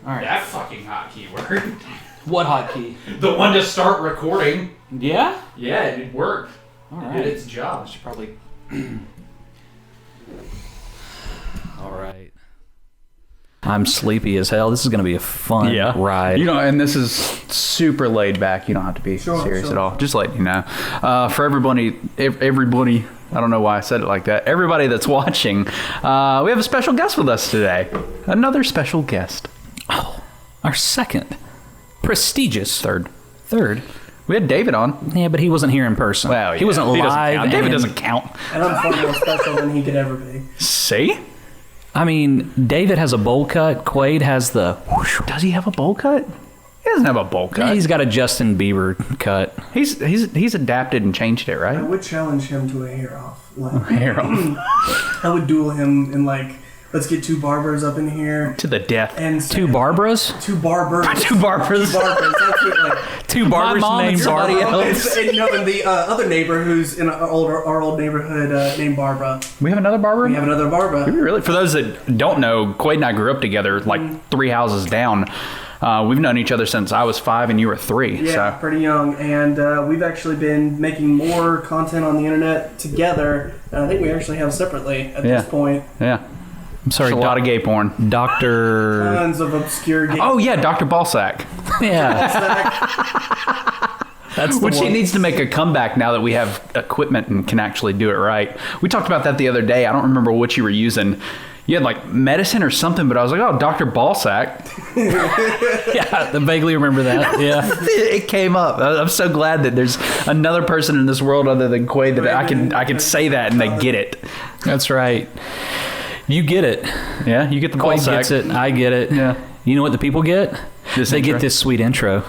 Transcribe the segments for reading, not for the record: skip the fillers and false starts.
All right. That fucking hotkey word. What hotkey? The one to start recording. Yeah? Yeah, it worked. All It right. did its job. I should probably... All right. I'm sleepy as hell. This is going to be a fun ride. You know, and this is super laid back. You don't have to be serious at all. Just letting you know. For everybody, I don't know why I said it like that. Everybody that's watching, we have a special guest with us today. Another special guest. Oh, our second. Prestigious. Third. We had David on. Yeah, but he wasn't here in person. Well, he wasn't live. David doesn't count. And I'm far more special than he could ever be. See? I mean, David has a bowl cut. Quaid has the... Does he have a bowl cut? He doesn't have a bowl cut. He's got a Justin Bieber cut. He's adapted and changed it, right? I would challenge him to a hair off. Hair off. I would duel him in let's get two barbers up in here. To the death. And Two Barbaras? Two barbers. Two barbers. That's it, Two barbers named somebody Barbara. else. And the other neighbor who's in our old neighborhood named Barbara. We have another barber? We have another Barbara. Really? For those that don't know, Quaid and I grew up together, three houses down. We've known each other since I was 5 and you were 3. Yeah, so. pretty young. And we've actually been making more content on the internet together. And I think we actually have separately at this point. Yeah. I'm sorry, There's a lot of gay porn. Dr. Tons of obscure gay. Oh, yeah, Dr. Ballsack. Yeah. That's the Which one. he needs to make a comeback now that we have equipment and can actually do it right. We talked about that the other day. I don't remember what you were using. You had medicine or something, but I was like, oh, Dr. Ballsack. Yeah, I vaguely remember that. Yeah. It came up. I'm so glad that there's another person in this world other than Quaid that I can say that and they get it. That's right. You get it. Yeah, you get the Quaid Ballsack. gets it. I get it. Yeah. You know what the people get? This they intro. get this sweet intro.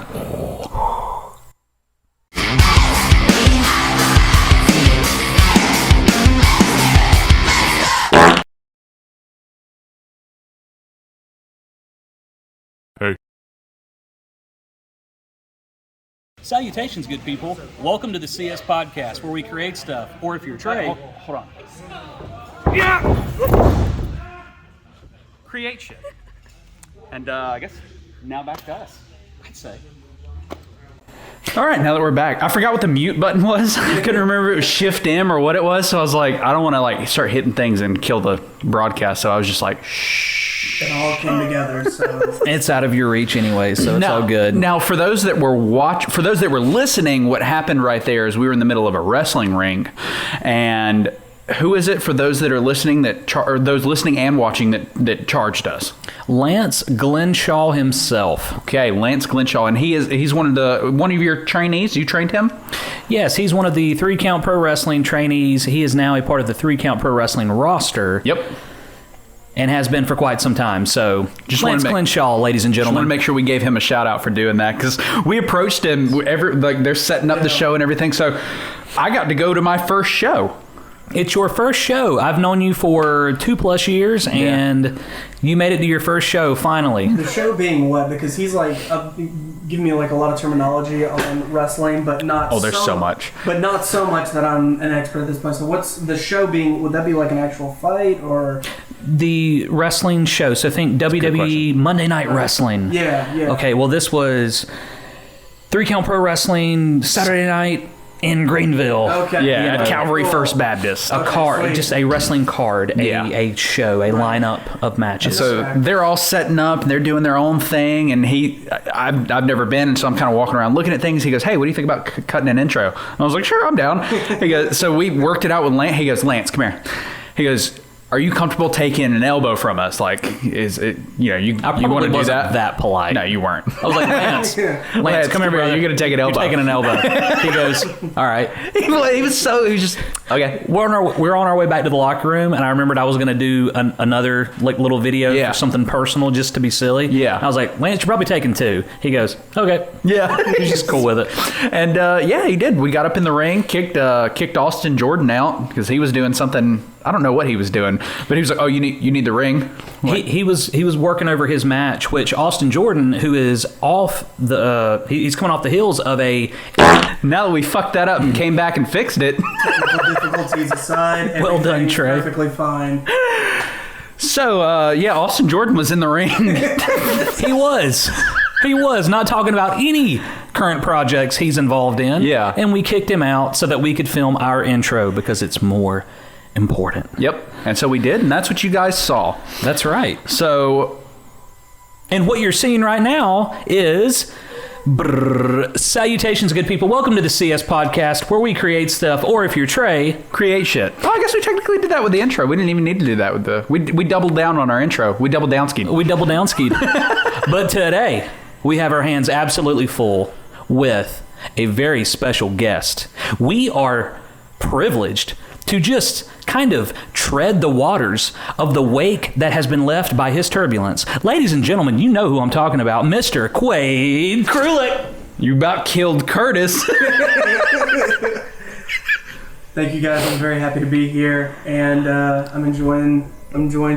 Salutations, good people. Welcome to the CS Podcast, where we create stuff. Or if you're Trey... Hold on. Yeah! Create shit. And I guess now back to us, I'd say. All right, now that we're back. I forgot what the mute button was. I couldn't remember if it was Shift M or what it was. So I was like, I don't want to start hitting things and kill the broadcast. So I was just like, shh. It all came together, so... It's out of your reach anyway, so it's all good. Now, for those that were listening, what happened right there is we were in the middle of a wrestling ring, and who is it for those that are listening or those listening and watching that charged us? Lance Glenshaw himself. Okay, Lance Glenshaw, and he's one of your trainees. You trained him? Yes, he's one of the 3 Count Pro Wrestling trainees. He is now a part of the 3 Count Pro Wrestling roster. Yep. And has been for quite some time. So, just Lance Glenshaw, ladies and Just gentlemen. want to make sure we gave him a shout out for doing that, because we approached him. They're setting up the show and everything. So I got to go to my first show. It's your first show. I've known you for 2+ years, and you made it to your first show finally. The show being what? Because he's giving me a lot of terminology on wrestling, but not. Oh, there's so much. But not so much that I'm an expert at this point. So what's the show being? Would that be like an actual fight or? The wrestling show. So think WWE Monday Night Wrestling. Yeah. Okay, well this was 3 Count Pro Wrestling Saturday night in Greenville. Okay. Yeah, at Calvary First Baptist. A card, sweet. just a wrestling card, a show, a lineup of matches. So they're all setting up and they're doing their own thing, and I've never been, and so I'm kind of walking around looking at things. He goes, "Hey, what do you think about cutting an intro?" And I was like, "Sure, I'm down." He goes, so we worked it out with Lance. He goes, "Lance, come here." He goes, "Are you comfortable taking an elbow from us? Is it, you want to do that?" Polite. No, you weren't. I was like, Lance, Lance, come here, brother. You're going to take an elbow. You're taking an elbow. He goes, all right. He was just, okay. We're on our way back to the locker room, and I remembered I was going to do another little video for something personal just to be silly. Yeah. I was like, Lance, you're probably taking 2. He goes, okay. Yeah. He's just cool with it. And he did. We got up in the ring, kicked Austin Jordan out because he was doing something. I don't know what he was doing, but he was like, "Oh, you need the ring." He was working over his match, which Austin Jordan, who is off he's coming off the heels of a. Now that we fucked that up and came back and fixed it. Technical difficulties aside, Well done, everything's Trey. Perfectly fine. So, yeah, Austin Jordan was in the ring. He was. He was not talking about any current projects he's involved in. Yeah. And we kicked him out so that we could film our intro because it's more important. Yep. And so we did, and that's what you guys saw. That's right. So, And what you're seeing right now is... Salutations, good people. Welcome to the CS Podcast, where we create stuff, or if you're Trey, create shit. Oh, I guess we technically did that with the intro. We didn't even need to do that with the... We doubled down on our intro. We doubled down skied. But today, we have our hands absolutely full with a very special guest. We are privileged to just kind of tread the waters of the wake that has been left by his turbulence. Ladies and gentlemen, you know who I'm talking about, Mr. Quaid Krulic. You about killed Curtis. Thank you guys. I'm very happy to be here, and I'm enjoying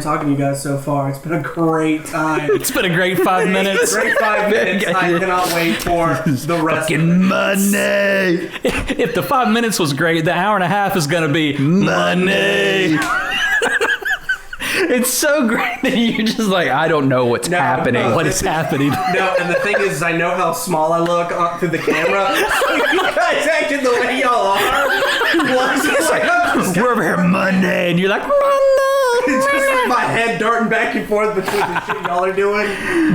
talking to you guys so far. It's been a great time. It's been a great 5 minutes. Great 5 minutes. I cannot wait for the rest of it. Money. If the 5 minutes was great, the hour and a half is going to be money. It's so great that you're just like, I don't know what's happening. What is happening? No, and the thing is, I know how small I look through the camera. So you guys acting the way y'all are. It's like, We're over here Monday, and you're like, Monday. it's just like my head darting back and forth between the shit y'all are doing.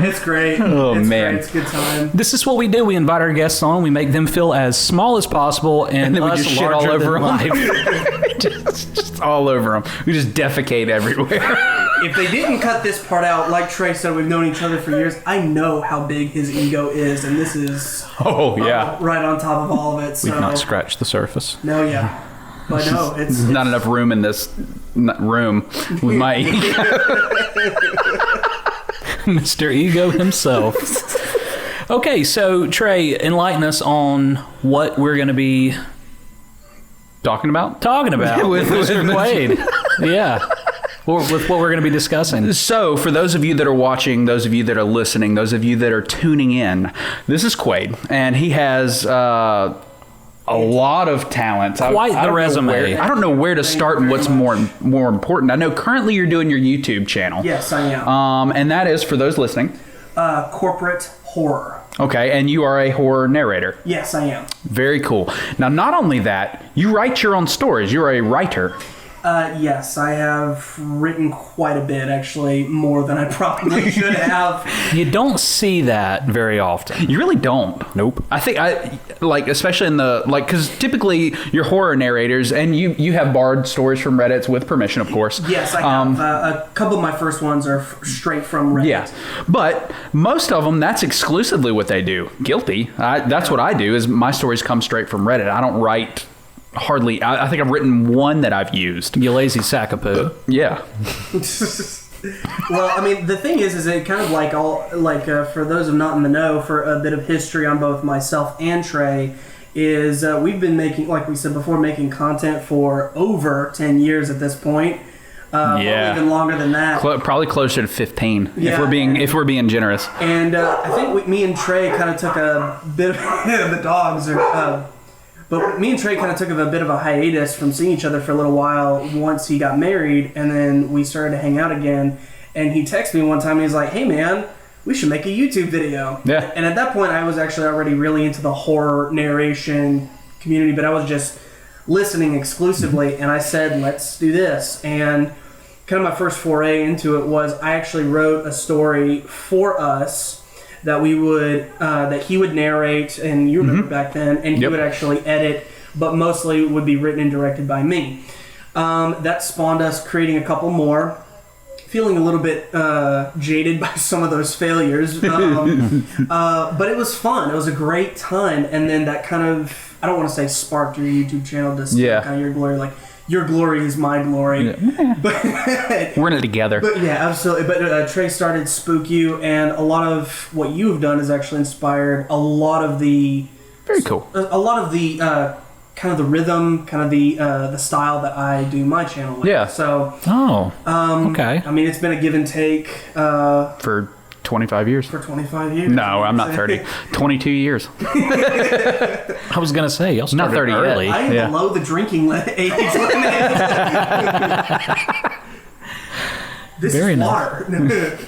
It's great. Oh, it's man. Great. It's a good time. This is what we do. We invite our guests on. We make them feel as small as possible, and then we us just shit all larger over than them. life. just all over them. We just defecate everywhere. If they didn't cut this part out, like Trey said, we've known each other for years. I know how big his ego is, and this is Oh, yeah. right on top of all of it. So We've not scratched the surface. no, yeah, but no, it's There's not enough room in this room with my ego. Mr. Ego himself. Okay, so Trey, enlighten us on what we're going to be Talking about? talking about With- with Mr. with- Quaid. Yeah. With what we're going to be discussing. So, for those of you that are watching, those of you that are listening, those of you that are tuning in, this is Quaid, and he has a lot of talent. Quite the don't know resume. I don't know where to start and what's more important. I know currently you're doing your YouTube channel. yes, I am. And that is, for those listening, Corporate horror. okay, and you are a horror narrator. Yes, I am. Very cool. Now, not only that, you write your own stories. You're a writer. Yes, I have written quite a bit, actually, more than I probably should have. You don't see that very often. You really don't. Nope. I think especially in the because typically you're horror narrators and you have borrowed stories from Reddits with permission, of course. Yes, I have. A couple of my first ones are straight from Reddit. Yeah, but most of them, that's exclusively what they do. Guilty. That's what I do. Is my stories come straight from Reddit. I don't write hardly. I think I've written one that I've used. You lazy sack of poo. Yeah. Well, I mean, the thing is it kind of for those of not in the know, for a bit of history on both myself and Trey, is we've been making, like we said before, making content for over 10 years at this point. Probably even longer than that. Probably closer to 15 Yeah. if we're being generous. And I think me and Trey kind of took a bit of the dogs but me and Trey kind of took a bit of a hiatus from seeing each other for a little while once he got married, and then we started to hang out again. And he texted me one time, and he's like, "Hey man, we should make a YouTube video." Yeah. And at that point, I was actually already really into the horror narration community, but I was just listening exclusively, and I said, "Let's do this." And kind of my first foray into it was I actually wrote a story for us that we would that he would narrate, and you remember back then, and he Yep. would actually edit, but mostly would be written and directed by me. That spawned us creating a couple more. Feeling a little bit jaded by some of those failures, but it was fun. It was a great time, and then that kind of, I don't want to say sparked your YouTube channel to kind of your glory, like your glory is my glory. Yeah. But We're in it together. But yeah, absolutely. But Trey started Spook You, and a lot of what you have done has actually inspired a lot of the Very cool. a lot of the kind of the rhythm, kind of the style that I do my channel with. Yeah. So Oh. Okay. I mean, it's been a give and take For 25 years. for 25 years. No, I'm not 30. 22 years. I was gonna say y'all started 30 yet. early. I am Yeah. below the drinking age limit. This Very is nice. water.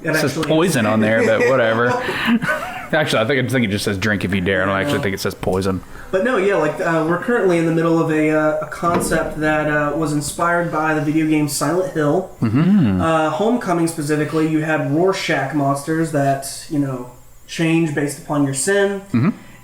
It says poison on there, but whatever. Actually, I think it just says drink if you dare. I don't actually think it says poison. But no, yeah, like we're currently in the middle of a concept that was inspired by the video game Silent Hill. Homecoming specifically, you had Rorschach monsters that, change based upon your sin.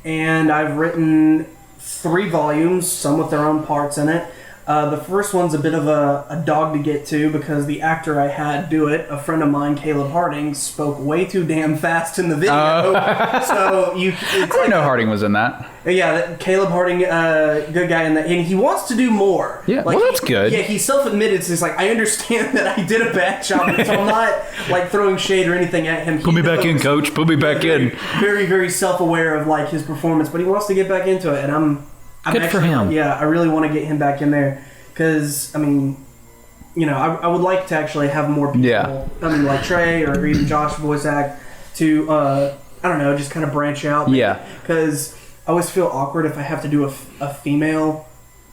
And I've written 3 volumes, some with their own parts in it. The first one's a bit of a dog to get to because the actor I had do it, a friend of mine, Caleb Harding, spoke way too damn fast in the video. So I didn't know Harding was in that. Yeah, Caleb Harding, good guy in that, and he wants to do more. Yeah, well, that's good. Yeah, he self-admitted, so he's like, I understand that I did a bad job, so I'm not like throwing shade or anything at him. Put me back in, coach. Put me back in. Very, very self-aware of like his performance, but he wants to get back into it, and I'm Good for him. Yeah, I really want to get him back in there because I would like to actually have more people. Yeah. I mean, like Trey or even Josh voice act to I don't know, just kind of branch out. Yeah. Because I always feel awkward if I have to do a female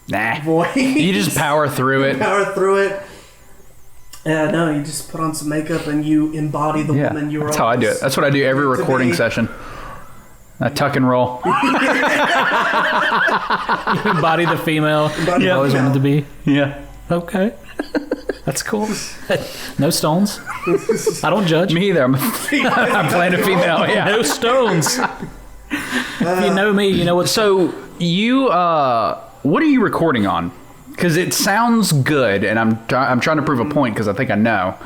Nah. voice. You just power through it. Power through it. Yeah, no, you just put on some makeup and you embody the woman you're. That's how I do it. That's what I do every recording session. I tuck and roll. Embody the female Embody you the always female. wanted to be. Yeah. Okay. That's cool. No stones. I don't judge. Me either. I'm playing a female. Yeah. No stones. If you know me, you know what. So you, what are you recording on? Because it sounds good, and I'm trying to prove a point because I think I know.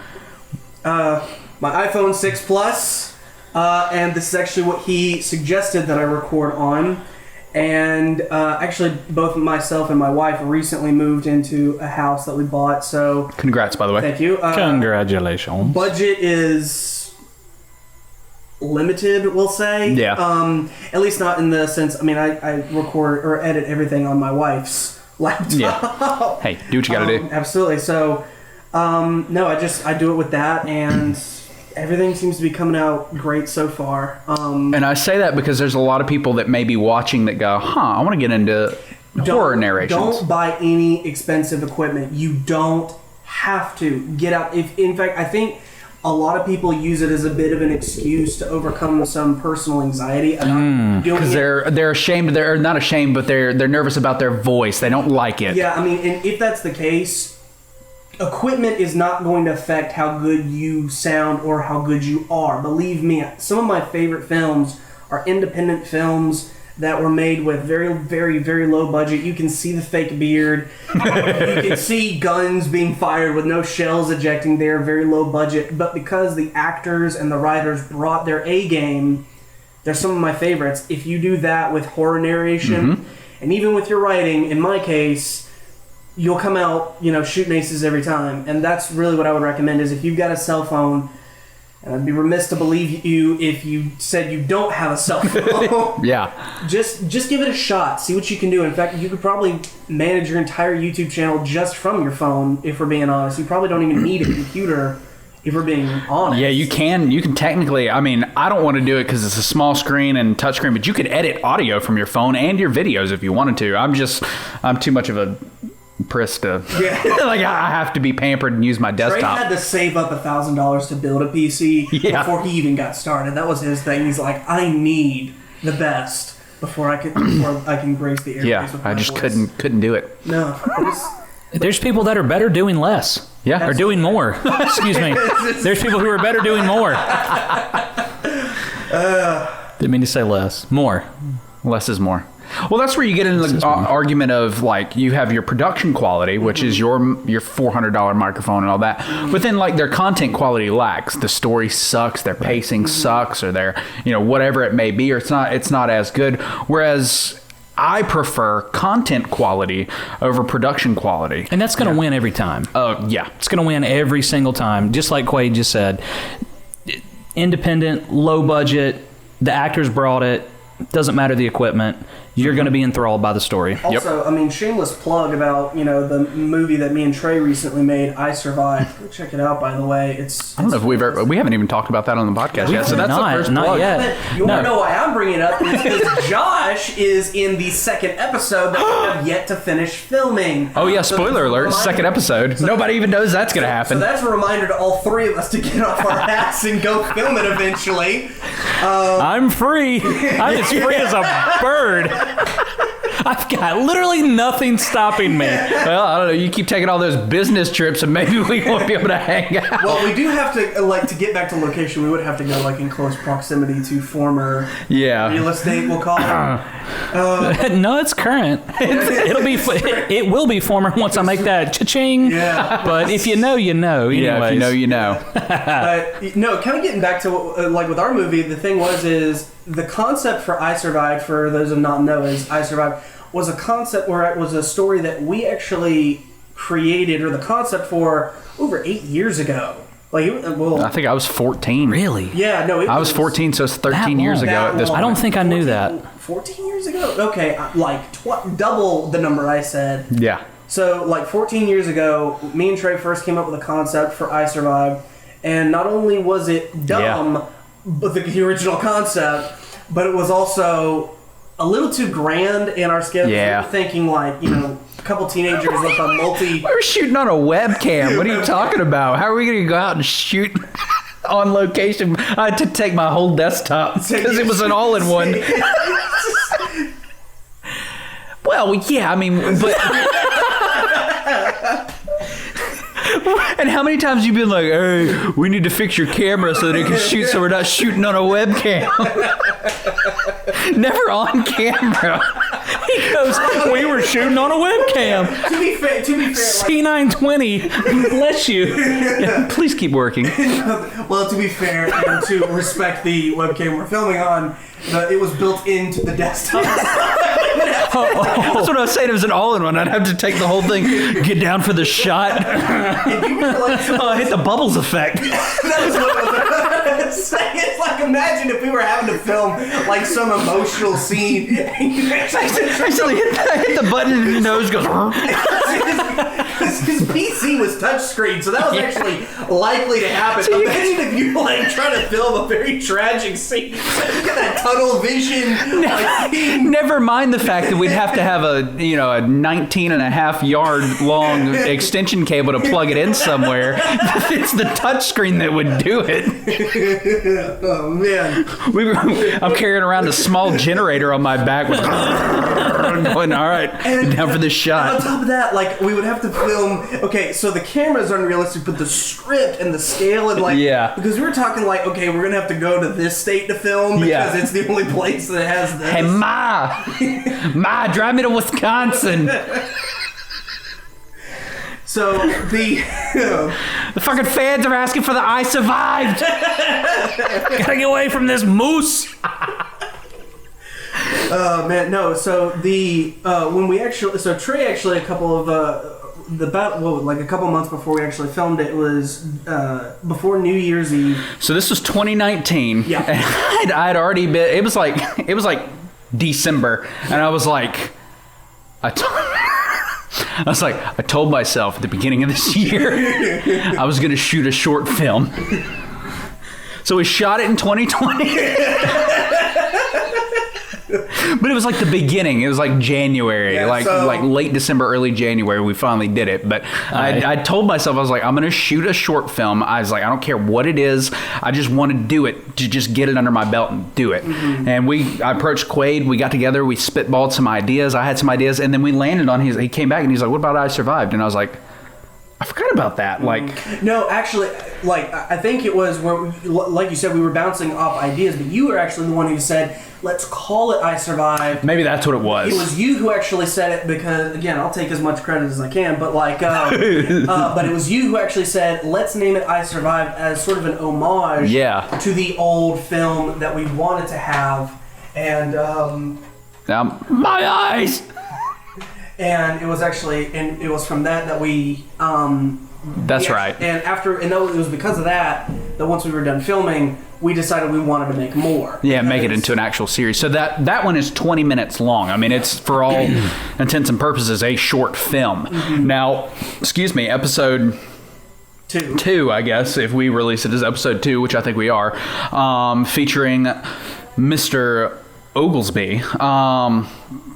My iPhone 6 Plus, and this is actually what he suggested that I record on. And actually, both myself and my wife recently moved into a house that we bought. So, Congrats, by the way. thank you. Congratulations. Budget is limited, we'll say. Yeah. At least not in the sense. I mean, I record or edit everything on my wife's laptop. Yeah. Hey, do what you got to do. Absolutely. So, no, I do it with that, and everything seems to be coming out great so far. And I say that because there's a lot of people that may be watching that go, I want to get into horror narrations. Don't buy any expensive equipment. You don't have to get out. In fact, I think a lot of people use it as a bit of an excuse to overcome some personal anxiety. Because they're ashamed. They're not ashamed, but they're nervous about their voice. They don't like it. Yeah, I mean, and if that's the case, equipment is not going to affect how good you sound or how good you are. Believe me, some of my favorite films are independent films that were made with very, very, very low budget. You can see the fake beard. You can see guns being fired with no shells ejecting there, very low budget. But because the actors and the writers brought their A game, they're some of my favorites. If you do that with horror narration, and even with your writing, in my case, you'll come out, shooting aces every time. And that's really what I would recommend is if you've got a cell phone, and I'd be remiss to believe you if you said you don't have a cell phone. Yeah. Just give it a shot. See what you can do. In fact, you could probably manage your entire YouTube channel just from your phone, if we're being honest. You probably don't even need a computer, if we're being honest. Yeah, you can technically, I mean, I don't want to do it because it's a small screen and touchscreen, but you could edit audio from your phone and your videos if you wanted to. I'm too much of a priss to like I have to be pampered and use my desktop. Trey had to save up $1,000 to build a PC before he even got started. That was his thing. He's like, I need the best before I can grace the airways with my I just voice. couldn't do it. No, There's people that are better doing less. Yeah. Or doing more. Excuse me. There's people who are better doing more. Didn't mean to say less. More. Less is more. Well, that's where you get into the argument of like you have your production quality, which is your $400 microphone and all that, but then like their content quality lacks. The story sucks, their pacing sucks, or their whatever it may be, or it's not as good. Whereas I prefer content quality over production quality, And that's going to win every time. yeah, It's going to win every single time. Just like Quaid just said. Independent, low budget. The actors brought it. Doesn't matter the equipment. You're going to be enthralled by the story. Also, I mean, shameless plug about, the movie that me and Trey recently made, I Survived. Go check it out, by the way. I don't know if we haven't even talked about that on the podcast yet, so that's not, the first not plug. yet. You want to know why I'm bringing it up? Is because Josh is in the second episode that we have yet to finish filming. Oh yeah, spoiler alert, second episode. Nobody even knows that's going to happen. So that's a reminder to all three of us to get off our ass and go film it eventually. I'm free. I'm as free as a bird. I've got literally nothing stopping me. Well, I don't know. You keep taking all those business trips, and maybe we won't be able to hang out. Well, we do have to, to get back to location, we would have to go, in close proximity to former real estate, we'll call it. No, it's current. It will be former once I make that cha-ching. Yeah. But if you know, you know. Anyways. Yeah, if you know, you know. But, no, kind of getting back to, with our movie, the thing is the concept for I Survived, for those who not know, is I Survived, was a concept where it was a story that we actually created, or the concept for, over 8 years ago. I think I was 14. Really? Yeah, no. I was 14, so it's 13 years ago at this point. I don't think I knew that. 14 years ago? Okay, double the number I said. Yeah. So, 14 years ago, me and Trey first came up with a concept for I Survived, and not only was it dumb, but the original concept, but it was also a little too grand in our schedule. Yeah. We were thinking, a couple teenagers with a We were shooting on a webcam. What are you talking about? How are we going to go out and shoot on location? I had to take my whole desktop because it was an all-in-one. Well, yeah, I mean, but... And how many times you been like, hey, we need to fix your camera so that it can shoot so we're not shooting on a webcam? Never on camera. He goes, we were shooting on a webcam. To be fair, C920, bless you. Yeah, please keep working. Well, to be fair, and to respect the webcam we're filming on, it was built into the desktop. That's what I was saying. It was an all-in-one. I'd have to take the whole thing, get down for the shot. Hit the bubbles effect. That was what it was. It's like, imagine if we were having to film some emotional scene. Actually, hit the button and your nose goes. His PC was touchscreen, so that was actually likely to happen. Imagine if you try to film a very tragic scene. You get that tunnel vision. Never mind the fact that we'd have to have a 19 and a half yard long extension cable to plug it in somewhere. It's the touchscreen that would do it. Oh man! I'm carrying around a small generator on my back. Going, all right, down for this shot. On top of that, we would have to film. Okay, so the camera's unrealistic, but the script and the scale and because we were talking okay, we're gonna have to go to this state to film because it's the only place that has this. Hey, Ma, drive me to Wisconsin. So the fucking fans are asking for the I Survived. Gotta get away from this moose. Man, no. So when we Trey actually a couple of a couple months before we actually filmed it was before New Year's Eve. So this was 2019. Yeah, and I'd already been. It was like December, and I was like, I told myself at the beginning of this year I was going to shoot a short film. So we shot it in 2020. But it was the beginning. It was January, late December, early January. We finally did it. But I told myself, I was I'm going to shoot a short film. I was I don't care what it is. I just want to do it, to just get it under my belt and do it. Mm-hmm. And I approached Quaid. We got together. We spitballed some ideas. I had some ideas. And then we landed on he came back and he's like, what about I Survived? And I was like, I forgot about that. No, actually, I think it was where, like you said, we were bouncing off ideas, but you were actually the one who said, let's call it I Survived. Maybe that's what it was. It was you who actually said it because, again, I'll take as much credit as I can, but but it was you who actually said, let's name it I Survived as sort of an homage to the old film that we wanted to have. And, my eyes! And it was from that we. That's right. And it was because of that that once we were done filming, we decided we wanted to make more. Yeah, make it into an actual series. So that one is 20 minutes long. I mean, it's for all intents and purposes a short film. Now, excuse me, episode 2, I guess, if we release it as episode 2, which I think we are, featuring Mr. Oglesby.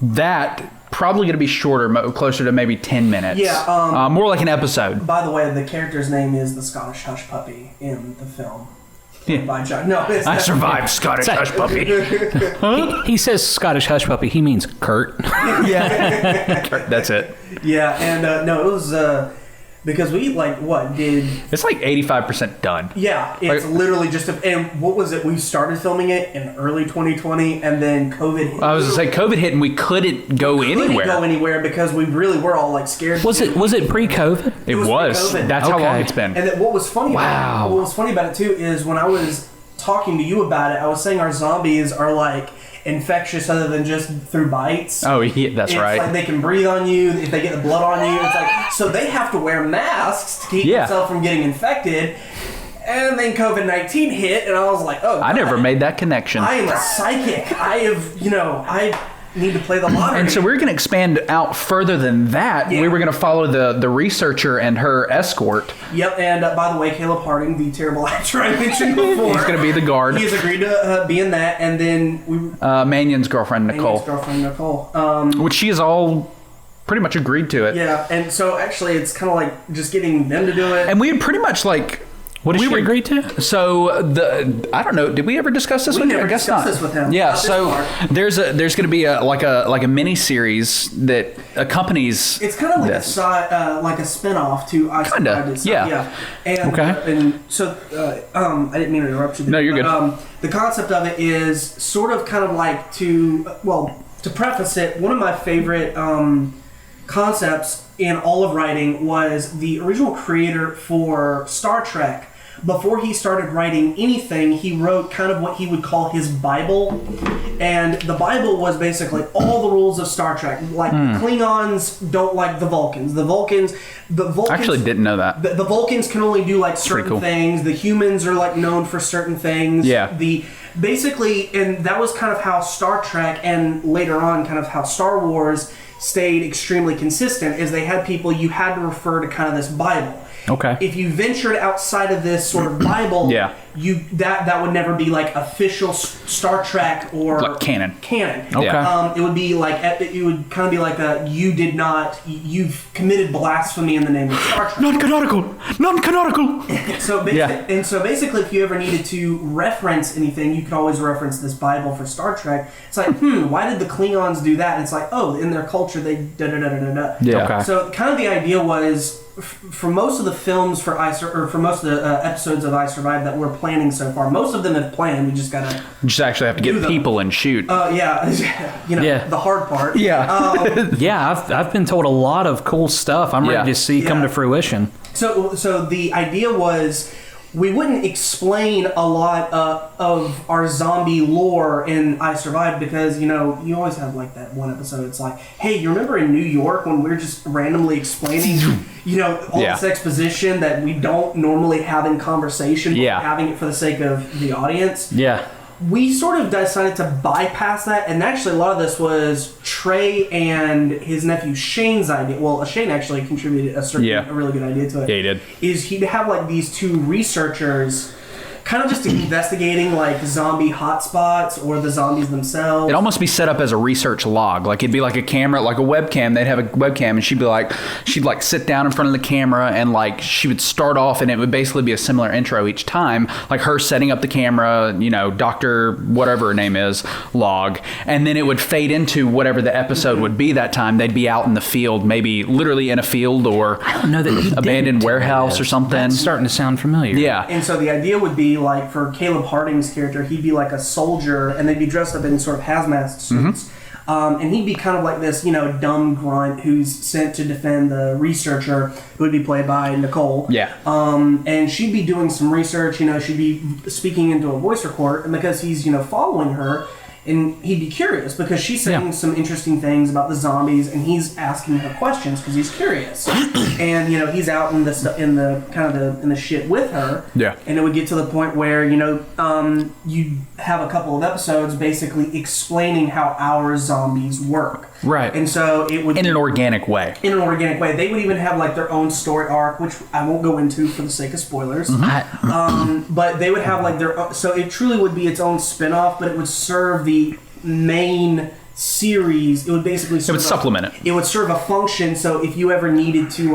That probably going to be shorter, closer to maybe 10 minutes. Yeah. More like an episode. By the way, the character's name is the Scottish Hush Puppy in the film. Yeah. By John. No, it's I survived Scottish Hush Puppy. He says Scottish Hush Puppy. He means Kurt. Yeah. That's it. Yeah, and no, it was because we did. It's like 85% done. Yeah, it's literally just and what was it? We started filming it in early 2020, and then COVID hit. I was going to say, COVID hit and we couldn't go anywhere. Couldn't go anywhere because we really were all scared. Was it pre-COVID? It was. pre-COVID. That's how long it's been. And then what was funny about it too is when I was talking to you about it, I was saying our zombies are infectious other than just through bites. Oh, yeah, that's right. It's like they can breathe on you if they get the blood on you. It's like so they have to wear masks to keep themselves from getting infected. And then COVID-19 hit, and I was like, "Oh, I never made that connection." I am a psychic. I need to play the lottery." And so we're going to expand out further than that. Yeah. We were going to follow the researcher and her escort. Yep, and by the way, Caleb Harding, the terrible actor I mentioned before. He's going to be the guard. He has agreed to be in that, and then we... Mannion's girlfriend, Nicole. Which she has all pretty much agreed to it. Yeah, and so actually it's kind of like just getting them to do it. And we had pretty much what did she agree to? So I don't know. Did we ever discuss this with him? I guess not. This with him. Yeah. So there's going to be a mini series that accompanies. It's kind of like a spinoff to I Kinda. Yeah. And, okay. And so I didn't mean to interrupt you. No, you're good. The concept of it is sort of kind of like to preface it. One of my favorite concepts in all of writing was the original creator for Star Trek. Before he started writing anything, he wrote kind of what he would call his Bible. And the Bible was basically all the rules of Star Trek. Klingons don't like the Vulcans. The Vulcans I actually didn't know that. The Vulcans can only do certain things. The humans are known for certain things. Yeah. Basically, and that was kind of how Star Trek and later on kind of how Star Wars stayed extremely consistent is they had people you had to refer to kind of this Bible. Okay. If you ventured outside of this sort of Bible, that would never be official Star Trek or canon. Okay. It would be it would kind of be you've committed blasphemy in the name of Star Trek. Non-canonical. So basically, if you ever needed to reference anything, you could always reference this Bible for Star Trek. It's why did the Klingons do that? And it's in their culture they da-da-da-da-da-da. Yeah. Okay. So kind of the idea was for most of the films for most of the episodes of I Survived that we're planning so far, most of them have planned. We just actually have to get people and shoot. The hard part. Yeah. Yeah, I've been told a lot of cool stuff. I'm ready to see come to fruition. So the idea was we wouldn't explain a lot of our zombie lore in I Survived because, you always have that one episode. It's hey, you remember in New York when we were just randomly explaining, all this exposition that we don't normally have in conversation, but having it for the sake of the audience? Yeah. We sort of decided to bypass that, and actually a lot of this was Trey and his nephew Shane's idea. Well, Shane actually contributed a really good idea to it. Yeah, he did. Is he'd have these two researchers kind of just investigating zombie hotspots or the zombies themselves. It'd almost be set up as a research log. It'd be like a camera, like a webcam. They'd have a webcam and she'd sit down in front of the camera and she would start off and it would basically be a similar intro each time. Her setting up the camera, Dr. whatever her name is, log. And then it would fade into whatever the episode would be that time. They'd be out in the field, maybe literally in a field or I don't know that abandoned warehouse or something. That's starting to sound familiar. Yeah. And so the idea would be for Caleb Harding's character, he'd be a soldier, and they'd be dressed up in sort of hazmat suits. And he'd be kind of this, dumb grunt who's sent to defend the researcher, who would be played by Nicole. Yeah. And she'd be doing some research, she'd be speaking into a voice recorder, and because he's, following her, and he'd be curious because she's saying some interesting things about the zombies, and he's asking her questions because he's curious. And he's out in the shit with her. Yeah. And it would get to the point where you have a couple of episodes basically explaining how our zombies work. Right. And so it would in an organic way. In an organic way, they would even have like their own story arc, which I won't go into for the sake of spoilers. But they would have like so it truly would be its own spin-off, but it would serve the main series. It would basically supplement it. It would serve a function. So if you ever needed to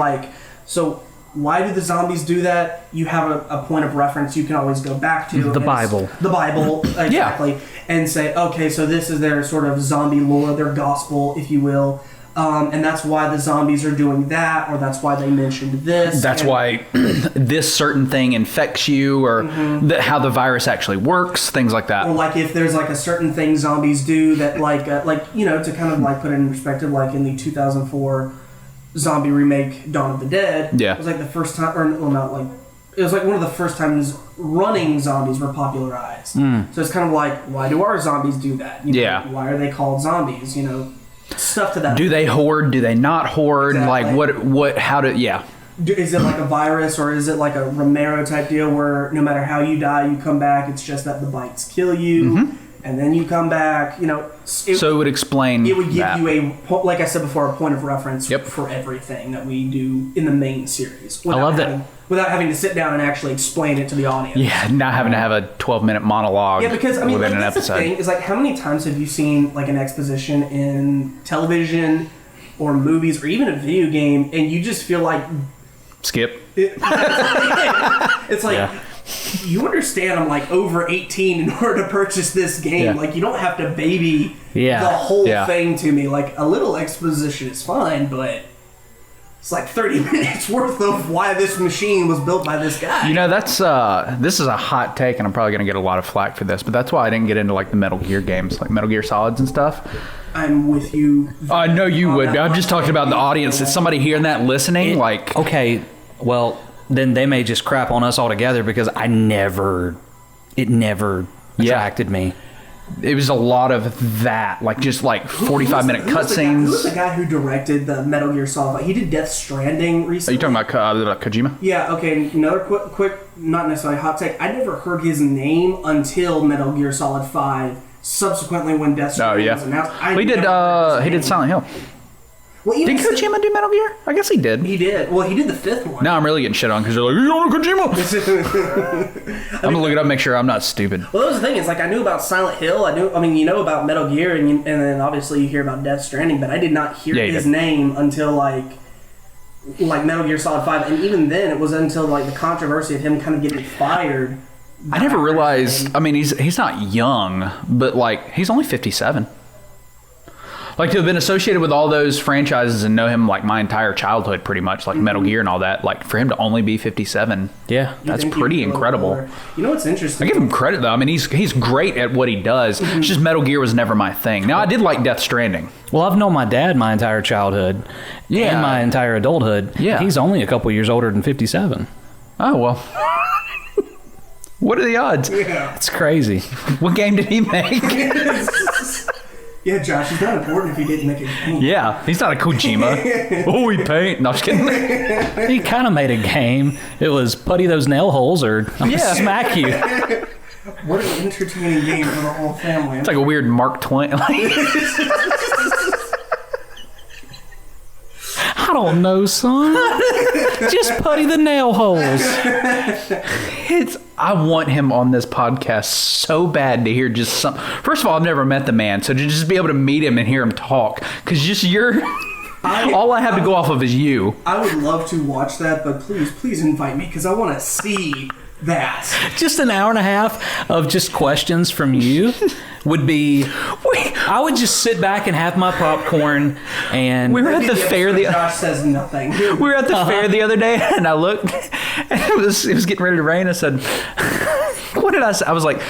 why do the zombies do that? You have a point of reference you can always go back to. The Bible. The Bible, exactly. And say, okay, so this is their sort of zombie lore, their gospel, if you will. And that's why the zombies are doing that, or that's why they mentioned this. That's why this certain thing infects you, or how the virus actually works, things like that. Or like if there's like a certain thing zombies do that to kind of like put it in perspective, like in the 2004 zombie remake Dawn of the Dead, it was like the first time, it was like one of the first times running zombies were popularized. So it's kind of like, why do our zombies do that? Why are they called zombies? Stuff to that. Do they hoard? Do they not hoard? Exactly. Like is it like a virus, or is it like a Romero type deal where no matter how you die, you come back? It's just that the bites kill you, and then you come back. So it would explain. It would give you like I said before, a point of reference for everything that we do in the main series. I love that. Without having to sit down and actually explain it to the audience. Yeah, not having to have a 12-minute monologue. Yeah, because within an that's episode. The thing is, like, how many times have you seen like an exposition in television or movies or even a video game, and you just feel like skip. It's like you understand I'm like over 18 in order to purchase this game. Yeah. Like you don't have to baby the whole thing to me. Like a little exposition is fine, but it's like 30 minutes worth of why this machine was built by this guy. That's this is a hot take, and I'm probably going to get a lot of flack for this, but that's why I didn't get into like the Metal Gear games, like Metal Gear Solids and stuff. I'm with you. I know you would. I'm just talking about the audience. Is somebody hearing that listening? Okay, well, then they may just crap on us altogether because it never attracted me. It was a lot of that, like just like 45-minute cutscenes. Who's the guy who directed the Metal Gear Solid? He did Death Stranding recently. Are you talking about Kojima? Yeah. Okay. Another quick, not necessarily hot take. I never heard his name until Metal Gear Solid 5. Subsequently, when Death Stranding was announced, he did Silent Hill. Well, did Kojima do Metal Gear? I guess he did. He did. Well, he did the fifth one. Now I'm really getting shit on because they're like, you don't know Kojima. I'm gonna look it up, make sure I'm not stupid. Well, that was the thing. Is like I knew about Silent Hill. You know about Metal Gear, and then obviously you hear about Death Stranding, but I did not hear his name until like Metal Gear Solid 5, and even then it was until like the controversy of him kind of getting fired. I never realized. I mean, he's not young, but like he's only 57. Like to have been associated with all those franchises and know him like my entire childhood, pretty much, like Metal Gear and all that. Like for him to only be 57, that's pretty incredible. You know what's interesting? I give him credit though. I mean, he's great at what he does. It's just Metal Gear was never my thing. Now I did like Death Stranding. Well, I've known my dad my entire childhood and my entire adulthood. Yeah, he's only a couple years older than 57. Oh well. What are the odds? Yeah, it's crazy. What game did he make? Yeah, Josh, it's not important if he didn't make a game. Yeah, he's not a Kojima. Oh, he paint. No, I'm just kidding. He kind of made a game. It was putty those nail holes or I'm gonna smack you. What an entertaining game for the whole family. It's like a weird Mark Twain. I don't know, son. Just putty the nail holes. I want him on this podcast so bad to hear just some. First of all, I've never met the man, so to just be able to meet him and hear him talk, because just all I have to go off of is you. I would love to watch that, but please invite me because I want to see that. Just an hour and a half of just questions from you would be. I would just sit back and have my popcorn, and we were at the fair. Josh says nothing. We were at the fair the other day, and I looked, and it was getting ready to rain. I said, "What did I say?" I was like,